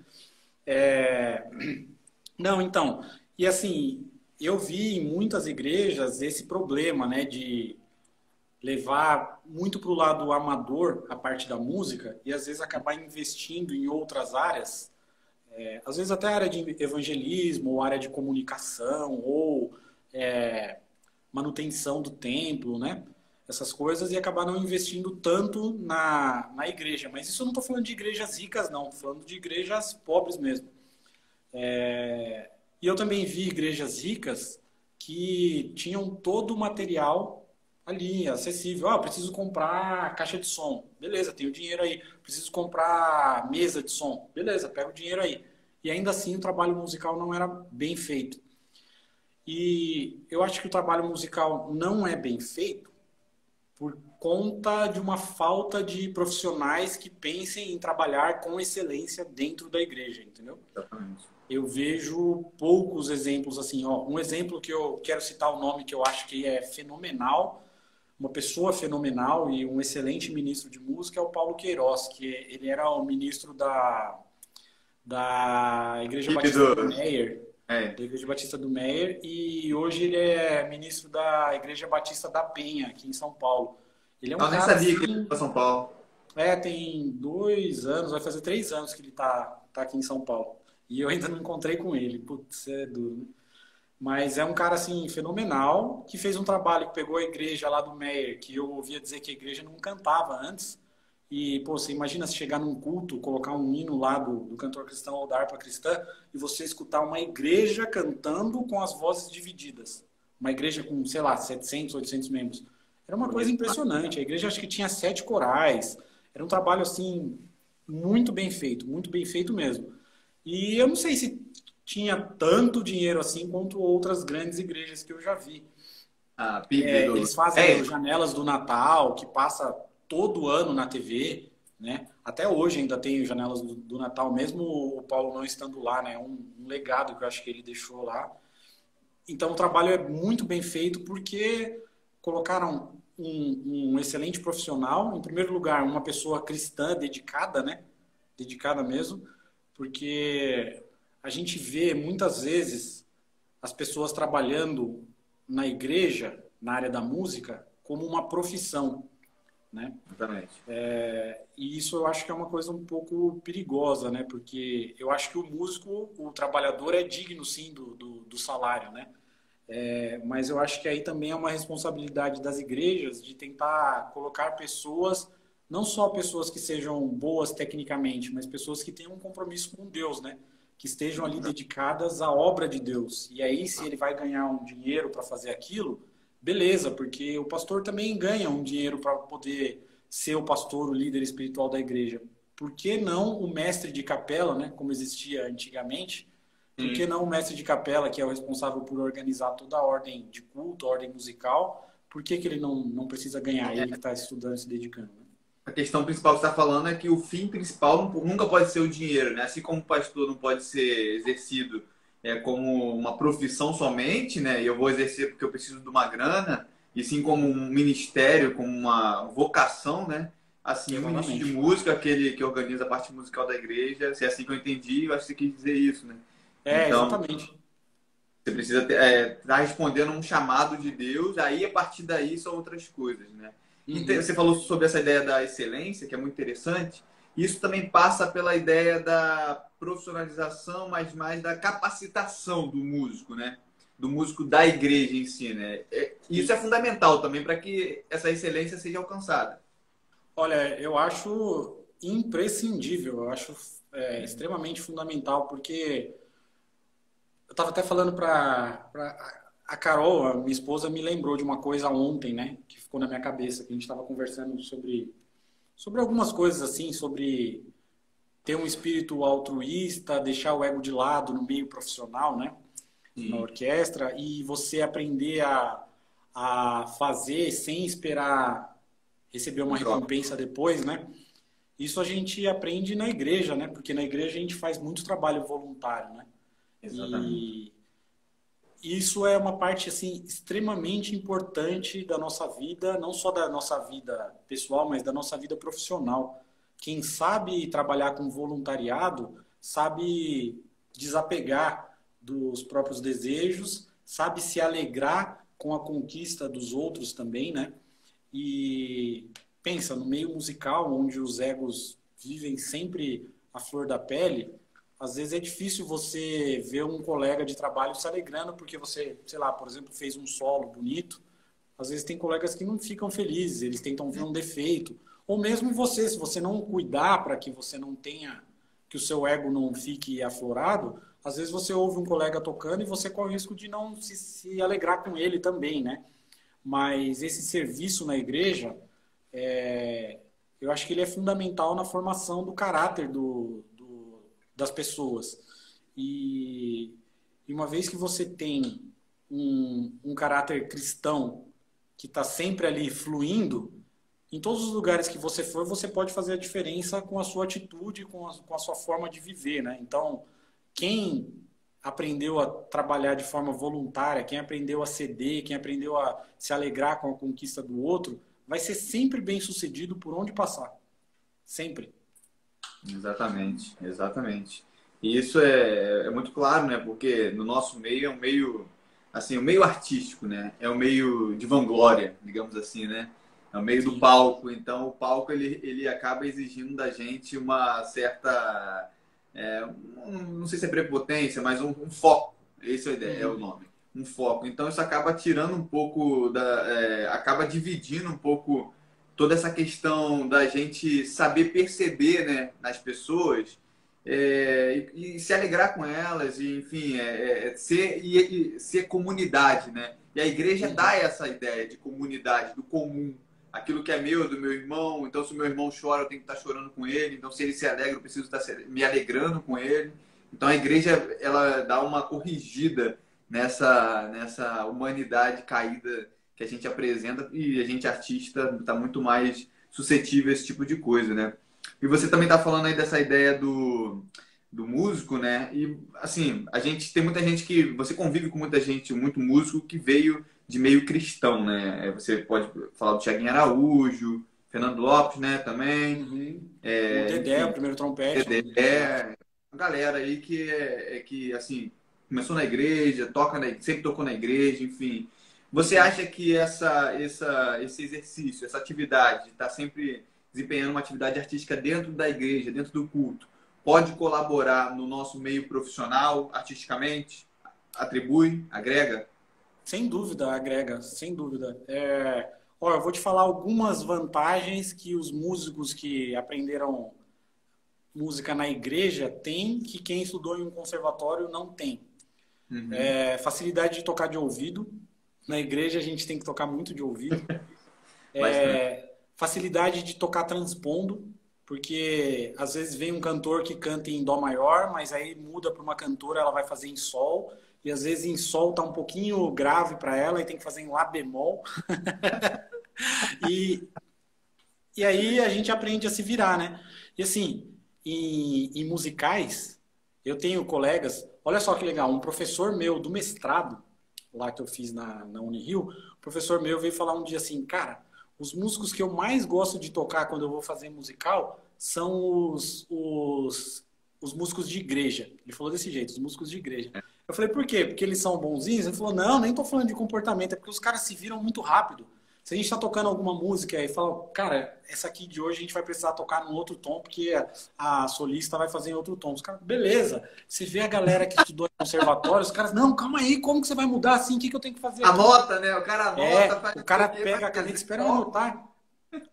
Não, então, e assim, eu vi em muitas igrejas esse problema, né, de levar muito para o lado amador a parte da música e às vezes acabar investindo em outras áreas, às vezes até a área de evangelismo, ou área de comunicação, ou manutenção do templo, né? Essas coisas, e acabar não investindo tanto na igreja. Mas isso eu não estou falando de igrejas ricas, não. Estou falando de igrejas pobres mesmo. E eu também vi igrejas ricas que tinham todo o material ali, acessível. Preciso comprar caixa de som. Beleza, tenho dinheiro aí. Preciso comprar mesa de som. Beleza, pego o dinheiro aí. E ainda assim o trabalho musical não era bem feito. E eu acho que o trabalho musical não é bem feito por conta de uma falta de profissionais que pensem em trabalhar com excelência dentro da igreja, entendeu? Exatamente. Eu vejo poucos exemplos assim. Um exemplo que eu quero citar o nome que eu acho que é fenomenal, uma pessoa fenomenal e um excelente ministro de música é o Paulo Queiroz, que ele era o ministro da Igreja Equipe Batista do do... Meier, É. da Igreja Batista do Meier, e hoje ele é ministro da Igreja Batista da Penha, aqui em São Paulo. Ele é um Eu nem cara sabia que ele assim, ia para São Paulo. tem 2 anos, vai fazer 3 anos que ele tá aqui em São Paulo. E eu ainda não encontrei com ele. Putz, é duro, né? Mas é um cara, assim, fenomenal, que fez um trabalho, que pegou a igreja lá do Meier, que eu ouvia dizer que a igreja não cantava antes. E, pô, você imagina se chegar num culto, colocar um hino lá do cantor cristão ou da harpa cristã, e você escutar uma igreja cantando com as vozes divididas. Uma igreja com, sei lá, 700, 800 membros. Era uma coisa impressionante. A igreja acho que tinha 7 corais. Era um trabalho, assim, muito bem feito mesmo. E eu não sei se tinha tanto dinheiro assim quanto outras grandes igrejas que eu já vi. A PIB do... Eles fazem janelas do Natal, que passa todo ano na TV, né? Até hoje ainda tem janelas do Natal, mesmo o Paulo não estando lá, né? Um legado que eu acho que ele deixou lá. Então o trabalho é muito bem feito porque colocaram um excelente profissional, em primeiro lugar, uma pessoa cristã dedicada, né? Dedicada mesmo, porque a gente vê muitas vezes as pessoas trabalhando na igreja, na área da música, como uma profissão, né? Exatamente. E isso eu acho que é uma coisa um pouco perigosa, né? Porque eu acho que o músico, o trabalhador é digno, sim, do salário, né? Mas eu acho que aí também é uma responsabilidade das igrejas de tentar colocar pessoas, não só pessoas que sejam boas tecnicamente, mas pessoas que tenham um compromisso com Deus, né? Que estejam ali dedicadas à obra de Deus. E aí, se ele vai ganhar um dinheiro para fazer aquilo, beleza, porque o pastor também ganha um dinheiro para poder ser o pastor, o líder espiritual da igreja. Por que não o mestre de capela, né? Como existia antigamente? Por que não o mestre de capela, que é o responsável por organizar toda a ordem de culto, a ordem musical? Por que ele não precisa ganhar? Ele que está estudando, se dedicando, né? A questão principal que você está falando é que o fim principal nunca pode ser o dinheiro, né? Assim como o pastor não pode ser exercido como uma profissão somente, né? E eu vou exercer porque eu preciso de uma grana, e sim como um ministério, como uma vocação, né? Assim, o ministro de música, aquele que organiza a parte musical da igreja, se é assim que eu entendi, eu acho que você quis dizer isso, né? Então, Exatamente. você precisa estar respondendo a um chamado de Deus, aí a partir daí são outras coisas, né? E você falou sobre essa ideia da excelência, que é muito interessante. Isso também passa pela ideia da profissionalização, mas mais da capacitação do músico, né? Do músico da igreja em si, né? Isso é fundamental também para que essa excelência seja alcançada. Olha, eu acho imprescindível, eu acho extremamente fundamental, porque eu estava até falando para a Carol, a minha esposa, me lembrou de uma coisa ontem, né? Que ficou na minha cabeça, que a gente estava conversando sobre algumas coisas assim, sobre ter um espírito altruísta, deixar o ego de lado no meio profissional, né? Na orquestra, e você aprender a fazer sem esperar receber uma recompensa depois, né? Isso a gente aprende na igreja, né? Porque na igreja a gente faz muito trabalho voluntário, né? Exatamente. E isso é uma parte assim extremamente importante da nossa vida, não só da nossa vida pessoal, mas da nossa vida profissional. Quem sabe trabalhar com voluntariado sabe desapegar dos próprios desejos, sabe se alegrar com a conquista dos outros também, né? E pensa, no meio musical, onde os egos vivem sempre à flor da pele, às vezes é difícil você ver um colega de trabalho se alegrando porque você, sei lá, por exemplo, fez um solo bonito. Às vezes tem colegas que não ficam felizes, eles tentam ver um defeito. Ou mesmo você, se você não cuidar para que você não tenha, que o seu ego não fique aflorado, às vezes você ouve um colega tocando e você corre o risco de não se alegrar com ele também, né? Mas esse serviço na igreja, eu acho que ele é fundamental na formação do caráter das pessoas. E uma vez que você tem um caráter cristão que está sempre ali fluindo, em todos os lugares que você for, você pode fazer a diferença com a sua atitude, com a sua forma de viver, né? Então, quem aprendeu a trabalhar de forma voluntária, quem aprendeu a ceder, quem aprendeu a se alegrar com a conquista do outro, vai ser sempre bem sucedido por onde passar. Sempre. Exatamente, exatamente. E isso é muito claro, né? Porque no nosso meio é um meio, assim, um meio artístico, né? É um meio de vanglória, digamos assim, né? É o meio do Sim. palco. Então, o palco, ele acaba exigindo da gente uma certa, não sei se é prepotência, mas um foco. Esse é, a ideia, é o Uhum. nome. Um foco. Então, isso acaba tirando um pouco acaba dividindo um pouco toda essa questão da gente saber perceber, né, nas pessoas, e se alegrar com elas, e, enfim, ser comunidade, né? E a igreja dá Uhum. essa ideia de comunidade, do comum, aquilo que é meu, do meu irmão. Então, se o meu irmão chora, eu tenho que estar chorando com ele. Então, se ele se alegra, eu preciso estar me alegrando com ele. Então, a igreja, ela dá uma corrigida nessa humanidade caída que a gente apresenta, e a gente artista está muito mais suscetível a esse tipo de coisa, né? E você também está falando aí dessa ideia do músico, né? E assim, a gente tem muita gente que você convive com muita gente, muito músico que veio de meio cristão, né? Você pode falar do Thiaguinho Araújo, Fernando Lopes, né? Também, Uhum. O Dedé, o enfim, primeiro trompete, né? é uma galera aí que assim começou na igreja, sempre tocou na igreja, enfim. Você Uhum. acha que esse exercício, essa atividade, está sempre desempenhando uma atividade artística dentro da igreja, dentro do culto, pode colaborar no nosso meio profissional, artisticamente? Atribui? Agrega? Sem dúvida, agrega, sem dúvida. Olha, eu vou te falar algumas vantagens que os músicos que aprenderam música na igreja têm que quem estudou em um conservatório não tem. Uhum. Facilidade de tocar de ouvido. Na igreja a gente tem que tocar muito de ouvido. Bastante. Facilidade de tocar transpondo, porque às vezes vem um cantor que canta em dó maior, mas aí muda para uma cantora, ela vai fazer em sol, e às vezes em sol tá um pouquinho grave para ela e tem que fazer em lá bemol. E, e aí a gente aprende a se virar, né? E assim, em musicais, eu tenho colegas, olha só que legal, um professor meu do mestrado, lá que eu fiz na Unirio, o professor meu veio falar um dia assim, cara, os músicos que eu mais gosto de tocar quando eu vou fazer musical são os músicos de igreja. Ele falou desse jeito, os músicos de igreja. Eu falei, por quê? Porque eles são bonzinhos? Ele falou, não, nem tô falando de comportamento, é porque os caras se viram muito rápido. Se a gente está tocando alguma música e fala, cara, essa aqui de hoje a gente vai precisar tocar num outro tom, porque a solista vai fazer em outro tom. Os caras, beleza. Você vê a galera que estudou em conservatório, os caras, não, calma aí, como que você vai mudar assim? O que eu tenho que fazer aqui? Anota, né? O cara anota, faz O não sei cara o quê, vai pega a caneta, fazer. espera eu anotar.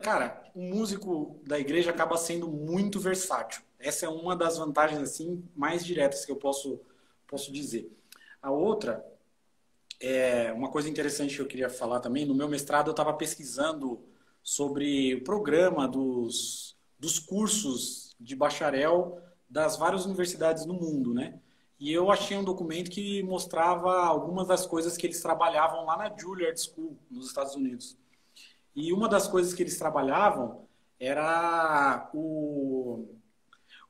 Cara, o músico da igreja acaba sendo muito versátil. Essa é uma das vantagens assim mais diretas que eu posso dizer. A outra uma coisa interessante que eu queria falar também, no meu mestrado eu estava pesquisando sobre o programa dos cursos de bacharel das várias universidades no mundo, né? E eu achei um documento que mostrava algumas das coisas que eles trabalhavam lá na Juilliard School, nos Estados Unidos. E uma das coisas que eles trabalhavam era o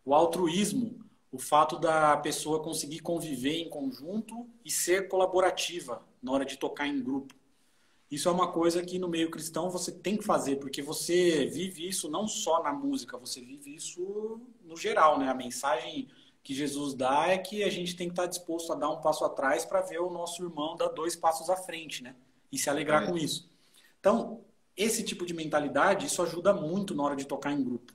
altruísmo, o fato da pessoa conseguir conviver em conjunto e ser colaborativa na hora de tocar em grupo. Isso é uma coisa que no meio cristão você tem que fazer, porque você vive isso não só na música, você vive isso no geral, né? A mensagem que Jesus dá é que a gente tem que estar disposto a dar um passo atrás para ver o nosso irmão dar 2 passos à frente, né? E se alegrar com Exatamente. isso. Então, esse tipo de mentalidade, isso ajuda muito na hora de tocar em grupo.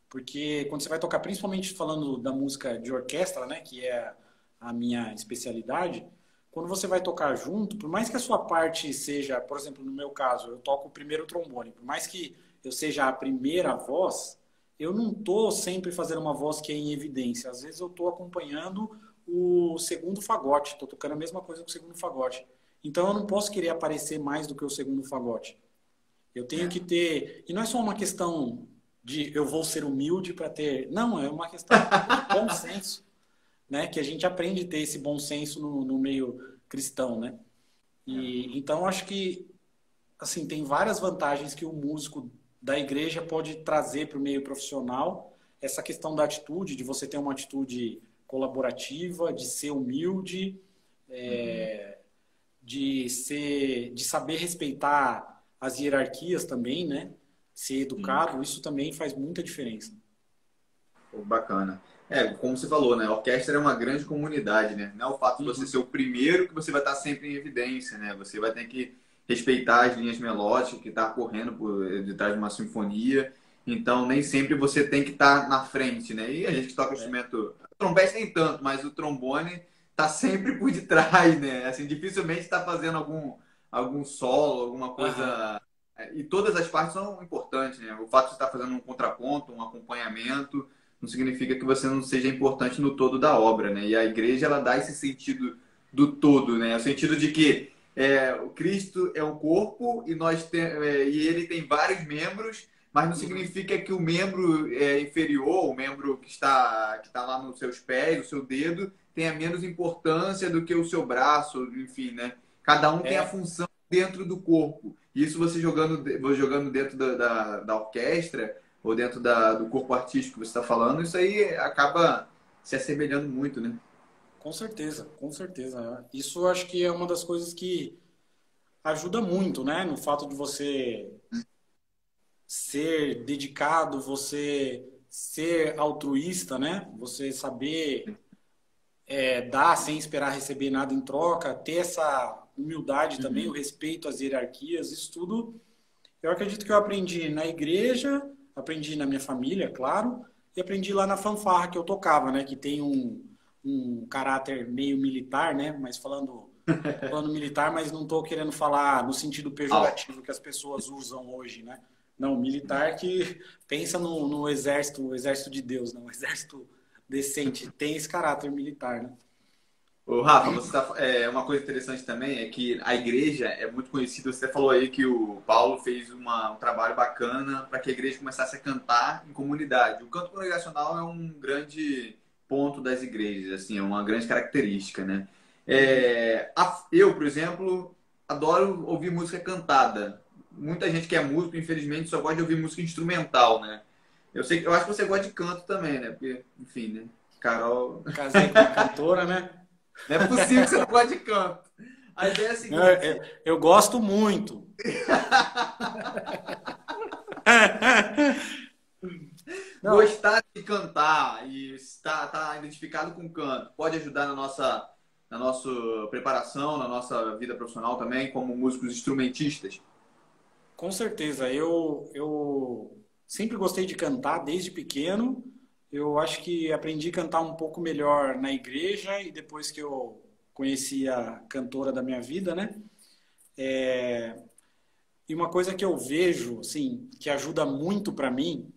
Porque quando você vai tocar, principalmente falando da música de orquestra, né, que é a minha especialidade, quando você vai tocar junto, por mais que a sua parte seja, por exemplo, no meu caso, eu toco o primeiro trombone, por mais que eu seja a primeira voz, eu não estou sempre fazendo uma voz que é em evidência. Às vezes eu estou acompanhando o segundo fagote, estou tocando a mesma coisa que o segundo fagote. Então eu não posso querer aparecer mais do que o segundo fagote. Eu tenho que ter. E não é só uma questão de eu vou ser humilde para ter. Não, é uma questão de bom senso, né? Que a gente aprende a ter esse bom senso no meio cristão, né? E então acho que assim tem várias vantagens que o músico da igreja pode trazer para o meio profissional. Essa questão da atitude, de você ter uma atitude colaborativa, de ser humilde, de saber respeitar as hierarquias também, né? Ser educado, isso também faz muita diferença. Pô, bacana. Como você falou, né? A orquestra é uma grande comunidade, né? Não é o fato de você ser o primeiro que você vai estar sempre em evidência, né? Você vai ter que respeitar as linhas melódicas que está correndo por detrás de uma sinfonia. Então, nem sempre você tem que estar na frente, né? E a gente que toca instrumento... O trompete nem tanto, mas o trombone está sempre por detrás, né? Assim, dificilmente está fazendo algum solo, alguma coisa... E todas as partes são importantes, né? O fato de você estar fazendo um contraponto, um acompanhamento, não significa que você não seja importante no todo da obra, né? E a igreja, ela dá esse sentido do todo, né? O sentido de que o Cristo é um corpo e e ele tem vários membros, mas não significa que o membro inferior, o membro que está lá nos seus pés, o seu dedo, tenha menos importância do que o seu braço, enfim, né? Cada um tem a função dentro do corpo. Isso você jogando dentro da orquestra ou dentro do corpo artístico que você está falando, isso aí acaba se assemelhando muito, né? Com certeza, com certeza. Isso eu acho que é uma das coisas que ajuda muito, né? No fato de você ser dedicado, você ser altruísta, né? Você saber dar sem esperar receber nada em troca, ter essa humildade também, o respeito às hierarquias, isso tudo. Eu acredito que eu aprendi na igreja, aprendi na minha família, claro, e aprendi lá na fanfarra que eu tocava, né? Que tem um caráter meio militar, né? Mas falando militar, mas não estou querendo falar no sentido pejorativo que as pessoas usam hoje, né? Não, militar que pensa no exército, o exército de Deus, não, o exército decente, tem esse caráter militar, né? Ô, Rafa, uma coisa interessante também é que a igreja é muito conhecida. Você falou aí que o Paulo fez um trabalho bacana para que a igreja começasse a cantar em comunidade. O canto congregacional é um grande ponto das igrejas, assim, é uma grande característica, né? Eu, por exemplo, adoro ouvir música cantada. Muita gente que é músico, infelizmente, só gosta de ouvir música instrumental, né? Eu acho que você gosta de canto também, né? Porque, enfim, né? Carol... Casei com a cantora, né? Não é possível que você não goste de canto. A ideia é a seguinte... Eu gosto muito. Gostar de cantar e estar identificado com o canto pode ajudar na nossa preparação, na nossa vida profissional também, como músicos instrumentistas? Com certeza. Eu sempre gostei de cantar desde pequeno. Eu acho que aprendi a cantar um pouco melhor na igreja e depois que eu conheci a cantora da minha vida, né? E uma coisa que eu vejo, assim, que ajuda muito para mim,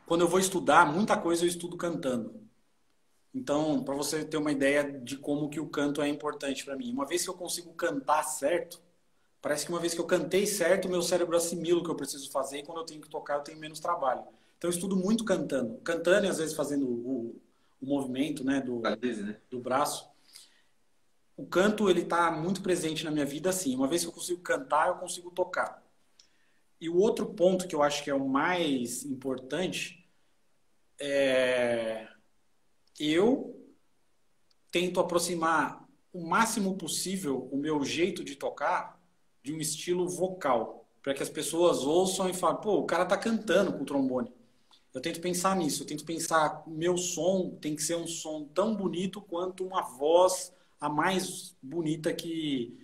quando eu vou estudar, muita coisa eu estudo cantando. Então, para você ter uma ideia de como que o canto é importante para mim, uma vez que eu consigo cantar certo, parece que uma vez que eu cantei certo, meu cérebro assimila o que eu preciso fazer e quando eu tenho que tocar, eu tenho menos trabalho. Então, eu estudo muito cantando. Cantando e, às vezes, fazendo o movimento, né, do braço. O canto, ele está muito presente na minha vida, assim. Uma vez que eu consigo cantar, eu consigo tocar. E o outro ponto que eu acho que é o mais importante eu tento aproximar o máximo possível o meu jeito de tocar de um estilo vocal, para que as pessoas ouçam e falem, pô, o cara tá cantando com o trombone. Eu tento pensar nisso, eu tento pensar, meu som tem que ser um som tão bonito quanto uma voz a mais bonita que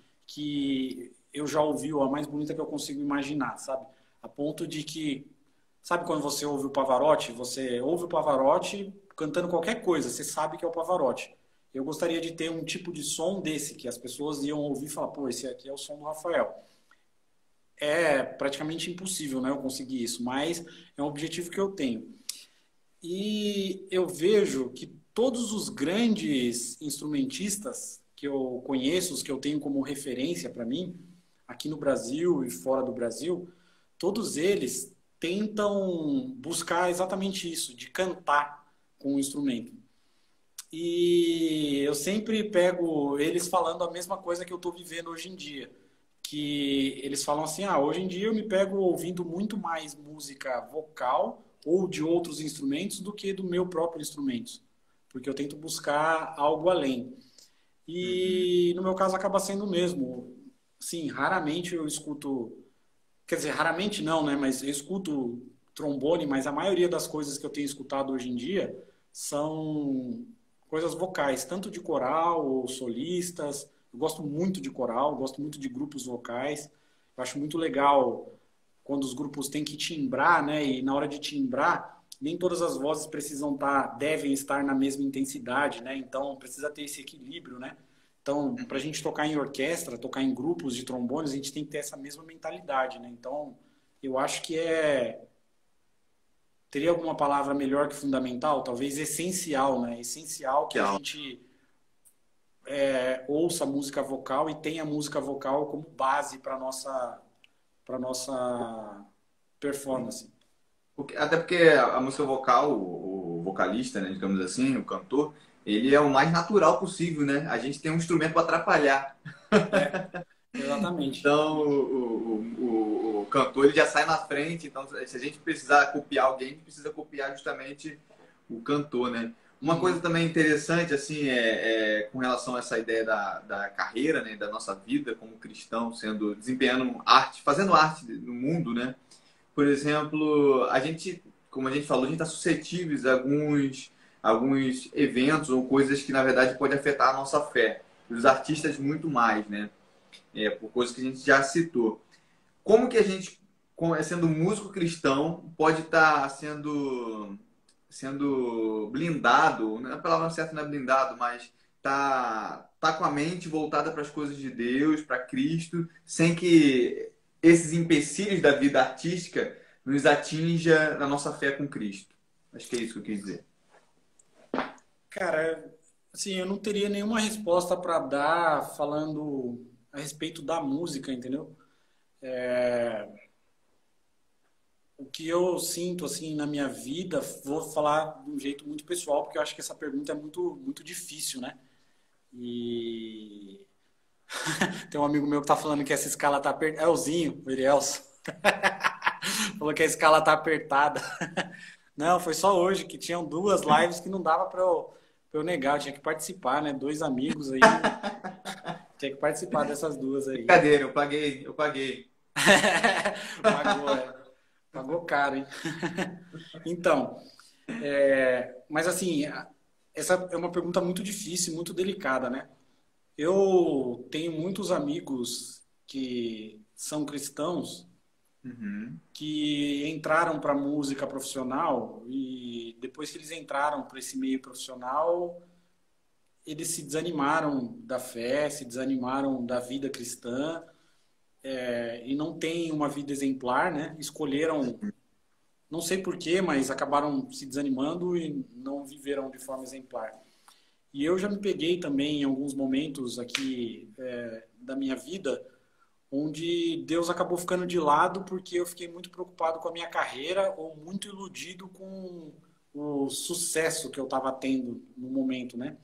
eu já ouvi, ou a mais bonita que eu consigo imaginar, sabe? A ponto de que, sabe quando você ouve o Pavarotti? Você ouve o Pavarotti cantando qualquer coisa, você sabe que é o Pavarotti. Eu gostaria de ter um tipo de som desse, que as pessoas iam ouvir e falar, pô, esse aqui é o som do Rafael. É praticamente impossível, né, eu conseguir isso, mas é um objetivo que eu tenho. E eu vejo que todos os grandes instrumentistas que eu conheço, os que eu tenho como referência para mim, aqui no Brasil e fora do Brasil, todos eles tentam buscar exatamente isso, de cantar com o instrumento. E eu sempre pego eles falando a mesma coisa que eu estou vivendo hoje em dia. Que eles falam assim, hoje em dia eu me pego ouvindo muito mais música vocal ou de outros instrumentos do que do meu próprio instrumento. porque eu tento buscar algo além. E no meu caso acaba sendo o mesmo. Sim, raramente eu escuto, quer dizer, raramente não, né? Mas eu escuto trombone, mas a maioria das coisas que eu tenho escutado hoje em dia são coisas vocais, tanto de coral ou solistas. Eu gosto muito de coral, gosto muito de grupos vocais. Eu acho muito legal quando os grupos têm que timbrar, né? E na hora de timbrar, nem todas as vozes precisam devem estar na mesma intensidade, né? Então precisa ter esse equilíbrio, né? Então, para a gente tocar em orquestra, tocar em grupos de trombones, a gente tem que ter essa mesma mentalidade, né? Então, eu acho que teria alguma palavra melhor que fundamental? Talvez essencial, né? Essencial que a gente ouça música vocal e tenha música vocal como base para nossa performance. Até porque a música vocal, o vocalista, né, digamos assim, o cantor, ele é o mais natural possível, né? A gente tem um instrumento para atrapalhar. Exatamente. Então, o cantor ele já sai na frente. Então, se a gente precisar copiar alguém, a gente precisa copiar justamente o cantor, né? Uma coisa também interessante, assim, com relação a essa ideia da carreira, né, da nossa vida como cristão, desempenhando arte, fazendo arte no mundo, né? Por exemplo, como a gente falou, a gente está suscetível a alguns eventos ou coisas que, na verdade, podem afetar a nossa fé. Os artistas, muito mais, né? Por coisas que a gente já citou. Como que a gente, sendo músico cristão, pode estar sendo blindado, não é a palavra certa, não é blindado, mas tá com a mente voltada para as coisas de Deus, para Cristo, sem que esses empecilhos da vida artística nos atinja na nossa fé com Cristo. Acho que é isso que eu quis dizer. Cara, assim, eu não teria nenhuma resposta para dar falando a respeito da música, entendeu? O que eu sinto assim na minha vida, vou falar de um jeito muito pessoal, porque eu acho que essa pergunta é muito, muito difícil, né? E tem um amigo meu que tá falando que essa escala tá apertada. É o Zinho, o Irielso. Falou que a escala tá apertada. Não, foi só hoje que tinham 2 lives que não dava para eu negar, eu tinha que participar, né? 2 amigos aí. Tinha que participar dessas 2 aí. Brincadeira, eu paguei. Pagou caro, hein? Então, mas assim, essa é uma pergunta muito difícil, muito delicada, né? Eu tenho muitos amigos que são cristãos que entraram para a música profissional e depois que eles entraram para esse meio profissional, eles se desanimaram da fé, se desanimaram da vida cristã e não têm uma vida exemplar, né? Escolheram, não sei porquê, mas acabaram se desanimando e não viveram de forma exemplar. E eu já me peguei também em alguns momentos aqui da minha vida onde Deus acabou ficando de lado porque eu fiquei muito preocupado com a minha carreira ou muito iludido com o sucesso que eu estava tendo no momento, né?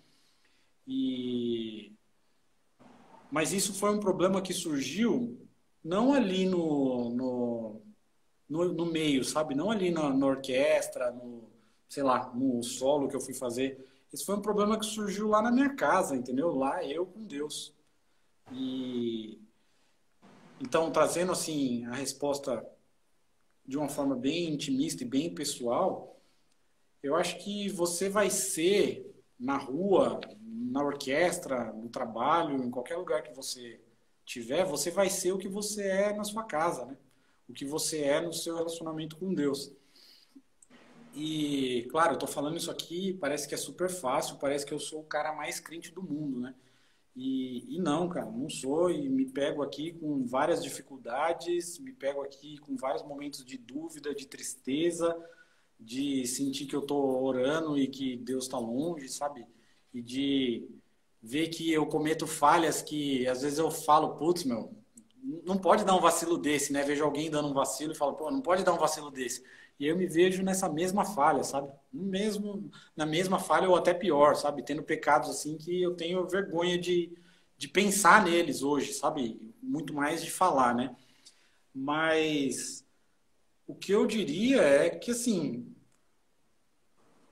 Mas isso foi um problema que surgiu não ali no meio, sabe? Não ali na orquestra, sei lá, no solo que eu fui fazer. Esse foi um problema que surgiu lá na minha casa, entendeu? Lá eu com Deus. Então, trazendo assim a resposta de uma forma bem intimista e bem pessoal, eu acho que você vai ser na rua, na orquestra, no trabalho, em qualquer lugar que você tiver, você vai ser o que você é na sua casa, né? O que você é no seu relacionamento com Deus. E, claro, eu tô falando isso aqui, parece que é super fácil, parece que eu sou o cara mais crente do mundo, né? E não, cara, não sou, e me pego aqui com várias dificuldades, me pego aqui com vários momentos de dúvida, de tristeza, de sentir que eu tô orando e que Deus tá longe, sabe? E de ver que eu cometo falhas que às vezes eu falo, putz, meu, não pode dar um vacilo desse, né? Vejo alguém dando um vacilo e falo, pô, não pode dar um vacilo desse. E eu me vejo nessa mesma falha, sabe? Na mesma falha ou até pior, sabe? Tendo pecados assim que eu tenho vergonha de pensar neles hoje, sabe? Muito mais de falar, né? Mas o que eu diria é que, assim,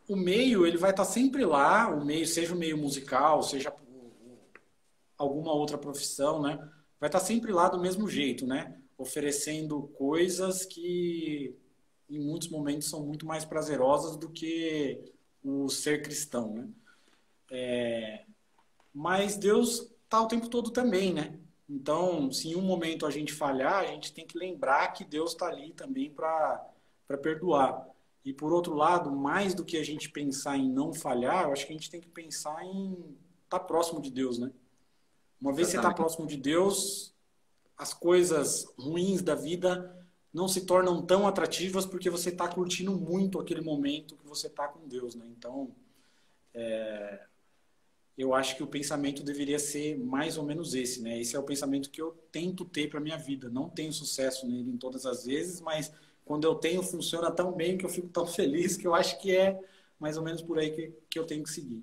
o meio, ele vai estar sempre lá, o meio, seja o meio musical, seja alguma outra profissão, né? Vai estar sempre lá do mesmo jeito, né? Oferecendo coisas que em muitos momentos são muito mais prazerosas do que o ser cristão, né? Mas Deus está o tempo todo também, né? Então, se em um momento a gente falhar, a gente tem que lembrar que Deus está ali também para perdoar. E por outro lado, mais do que a gente pensar em não falhar, eu acho que a gente tem que pensar em estar próximo de Deus, né? Uma vez que você está próximo de Deus, as coisas ruins da vida não se tornam tão atrativas porque você está curtindo muito aquele momento que você está com Deus, né? Então, eu acho que o pensamento deveria ser mais ou menos esse, né? Esse é o pensamento que eu tento ter para minha vida. Não tenho sucesso nele em todas as vezes, mas quando eu tenho, funciona tão bem que eu fico tão feliz que eu acho que é mais ou menos por aí que eu tenho que seguir.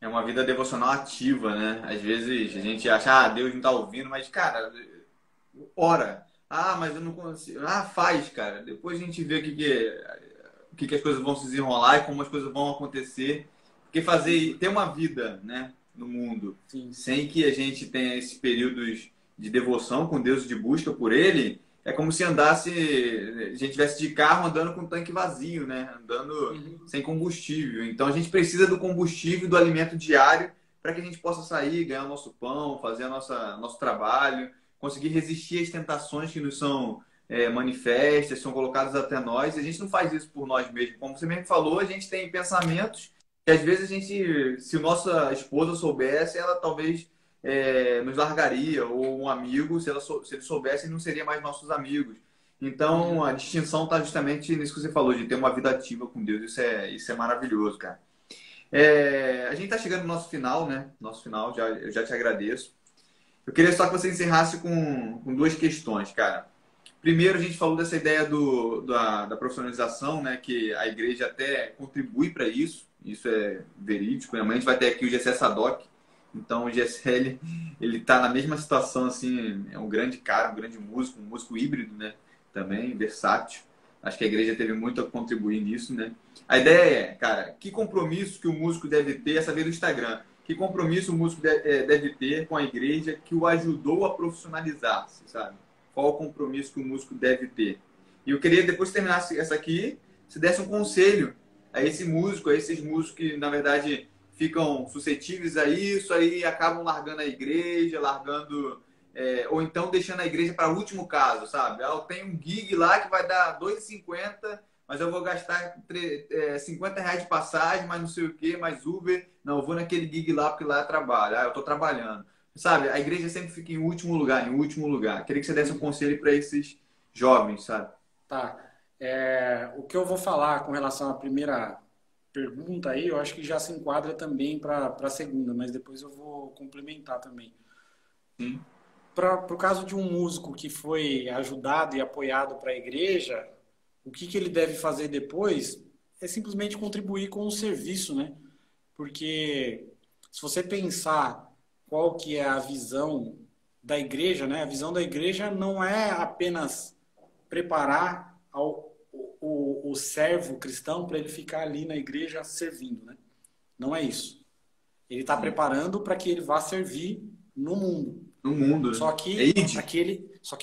É uma vida devocional ativa, né? Às vezes a gente acha, Deus não está ouvindo, mas, cara, ora. Mas eu não consigo. Faz, cara. Depois a gente vê o que as coisas vão se desenrolar e como as coisas vão acontecer. Porque ter uma vida, né, no mundo, Sim. sem que a gente tenha esses períodos de devoção com Deus e de busca por Ele, é como se a gente tivesse de carro andando com o tanque vazio, né? Andando sem combustível. Então a gente precisa do combustível, do alimento diário, para que a gente possa sair, ganhar o nosso pão, fazer nosso trabalho, conseguir resistir às tentações que nos são manifestas, são colocadas até nós. E a gente não faz isso por nós mesmos. Como você mesmo falou, a gente tem pensamentos que às vezes se nossa esposa soubesse, ela talvez nos largaria, ou um amigo, se ele soubesse, não seria mais nossos amigos. Então, a distinção está justamente nisso que você falou, de ter uma vida ativa com Deus. Isso é maravilhoso, cara. A gente está chegando no nosso final, né? Eu já te agradeço. Eu queria só que você encerrasse com duas questões, cara. Primeiro, a gente falou dessa ideia da profissionalização, né? Que a igreja até contribui para isso. Isso é verídico. Amanhã a gente vai ter aqui o Gessé Sadoc. Então, o Gessé, ele tá na mesma situação, assim, é um grande cara, um grande músico, um músico híbrido, né? Também, versátil. Acho que a igreja teve muito a contribuir nisso, né? A ideia é, cara, que compromisso que o músico deve ter, essa vez do Instagram, que compromisso o músico deve ter com a igreja que o ajudou a profissionalizar-se, sabe? Qual o compromisso que o músico deve ter? E eu queria, depois que terminasse essa aqui, se desse um conselho a esse músico, a esses músicos que, na verdade, ficam suscetíveis a isso, aí acabam largando a igreja, ou então deixando a igreja para o último caso, sabe? Eu tenho um gig lá que vai dar R$2,50, mas eu vou gastar R$50 de passagem, mais não sei o quê, mais Uber. Não, eu vou naquele gig lá porque lá é trabalho. Eu estou trabalhando. Sabe? A igreja sempre fica em último lugar, em último lugar. Queria que você desse um conselho para esses jovens, sabe? Tá. O que eu vou falar com relação à primeira pergunta aí, eu acho que já se enquadra também para a segunda, mas depois eu vou complementar também. Sim. Para o caso de um músico que foi ajudado e apoiado para a igreja, o que ele deve fazer depois é simplesmente contribuir com o serviço, né? Porque se você pensar qual que é a visão da igreja, né? A visão da igreja não é apenas preparar o servo cristão para ele ficar ali na igreja servindo, né? Não é isso. Ele está preparando para que ele vá servir no mundo. No mundo. Só que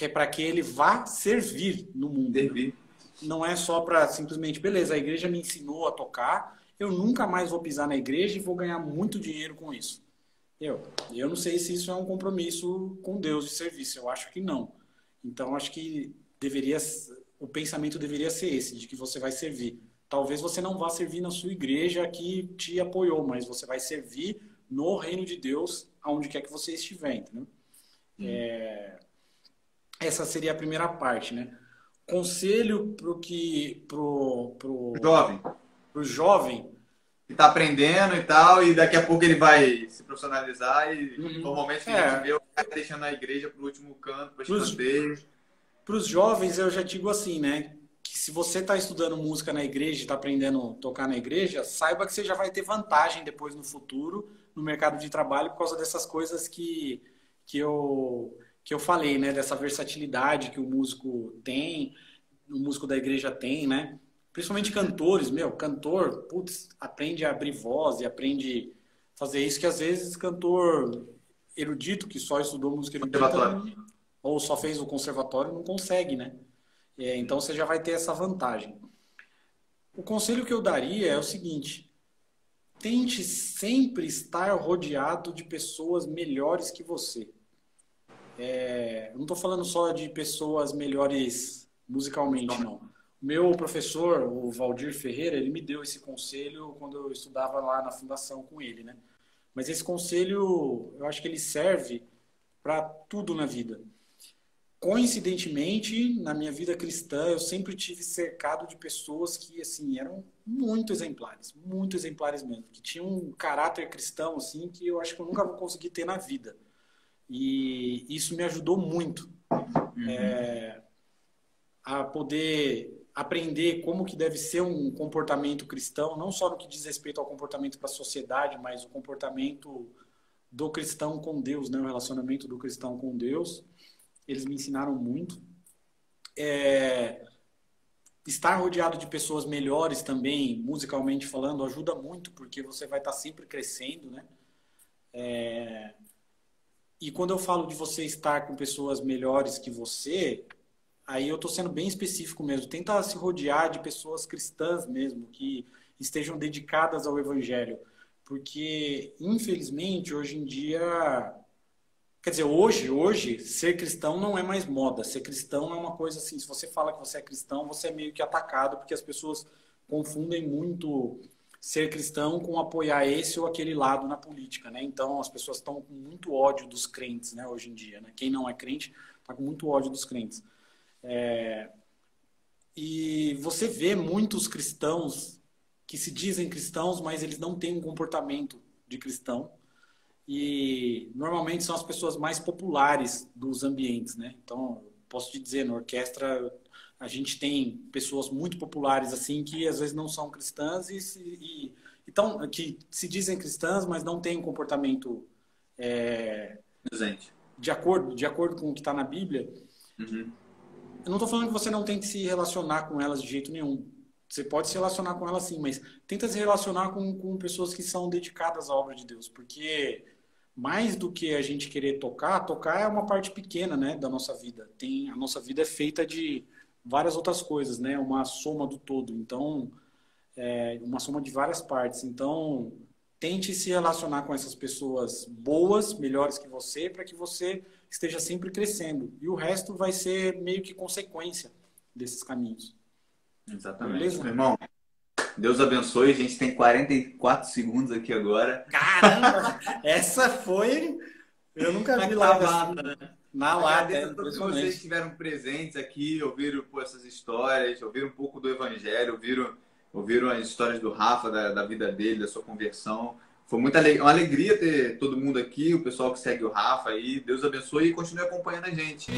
é para que ele vá servir no mundo. Servir. Não é só para simplesmente, beleza, a igreja me ensinou a tocar, eu nunca mais vou pisar na igreja e vou ganhar muito dinheiro com isso. Eu não sei se isso é um compromisso com Deus de serviço, eu acho que não. Então, acho que o pensamento deveria ser esse, de que você vai servir. Talvez você não vá servir na sua igreja que te apoiou, mas você vai servir no reino de Deus, aonde quer que você estiver, entendeu? Essa seria a primeira parte, né? Conselho pro jovem que está aprendendo e tal, e daqui a pouco ele vai se profissionalizar e normalmente a gente vê o cara deixando a igreja para o último canto, para escanteio. Para os jovens, eu já digo assim, né? Que se você está estudando música na igreja e está aprendendo a tocar na igreja, saiba que você já vai ter vantagem depois no futuro, no mercado de trabalho, por causa dessas coisas que eu falei, né? Dessa versatilidade que o músico tem, o músico da igreja tem, né? principalmente cantores, cantor, putz, aprende a abrir voz e aprende a fazer isso que às vezes cantor erudito, que só estudou música erudita, ou só fez o conservatório, não consegue, né? Então você já vai ter essa vantagem. O conselho que eu daria é o seguinte: tente sempre estar rodeado de pessoas melhores que você. Eu não estou falando só de pessoas melhores musicalmente, não. Meu professor, o Valdir Ferreira, ele me deu esse conselho quando eu estudava lá na fundação com ele, né? Mas esse conselho, eu acho que ele serve para tudo na vida. Coincidentemente, na minha vida cristã, eu sempre tive cercado de pessoas que, assim, eram muito exemplares mesmo, que tinham um caráter cristão, assim, que eu acho que eu nunca vou conseguir ter na vida. E isso me ajudou muito a poder aprender como que deve ser um comportamento cristão, não só no que diz respeito ao comportamento para a sociedade, mas o comportamento do cristão com Deus, né? O relacionamento do cristão com Deus. Eles me ensinaram muito. Estar rodeado de pessoas melhores também, musicalmente falando, ajuda muito, porque você vai estar sempre crescendo, né? E quando eu falo de você estar com pessoas melhores que você, aí eu estou sendo bem específico mesmo. Tenta se rodear de pessoas cristãs mesmo, que estejam dedicadas ao Evangelho. Porque, infelizmente, hoje em dia... Quer dizer, hoje, ser cristão não é mais moda. Ser cristão é uma coisa assim, se você fala que você é cristão, você é meio que atacado, porque as pessoas confundem muito ser cristão com apoiar esse ou aquele lado na política, né? Então, as pessoas estão com muito ódio dos crentes, né, hoje em dia, né? Quem não é crente está com muito ódio dos crentes. E você vê muitos cristãos que se dizem cristãos, mas eles não têm um comportamento de cristão. E normalmente são as pessoas mais populares dos ambientes, né? Então, posso te dizer, na orquestra a gente tem pessoas muito populares assim que às vezes não são cristãs então, que se dizem cristãs, mas não têm um comportamento de acordo com o que está na Bíblia. Uhum. Eu não estou falando que você não tem que se relacionar com elas de jeito nenhum. Você pode se relacionar com elas sim, mas tenta se relacionar com pessoas que são dedicadas à obra de Deus, porque mais do que a gente querer tocar é uma parte pequena, né, da nossa vida. A nossa vida é feita de várias outras coisas, né, uma soma do todo. Então, uma soma de várias partes. Então, tente se relacionar com essas pessoas boas, melhores que você, para que você esteja sempre crescendo. E o resto vai ser meio que consequência desses caminhos. Exatamente. Beleza? Meu irmão, Deus abençoe. A gente tem 44 segundos aqui agora. Caramba! Essa foi... Eu nunca vi live assim. Né? Na lata, Agradeço a todos vocês que estiveram presentes aqui, ouviram essas histórias, ouviram um pouco do Evangelho, ouviram as histórias do Rafa, da vida dele, da sua conversão. Foi uma alegria ter todo mundo aqui, o pessoal que segue o Rafa aí. Deus abençoe e continue acompanhando a gente.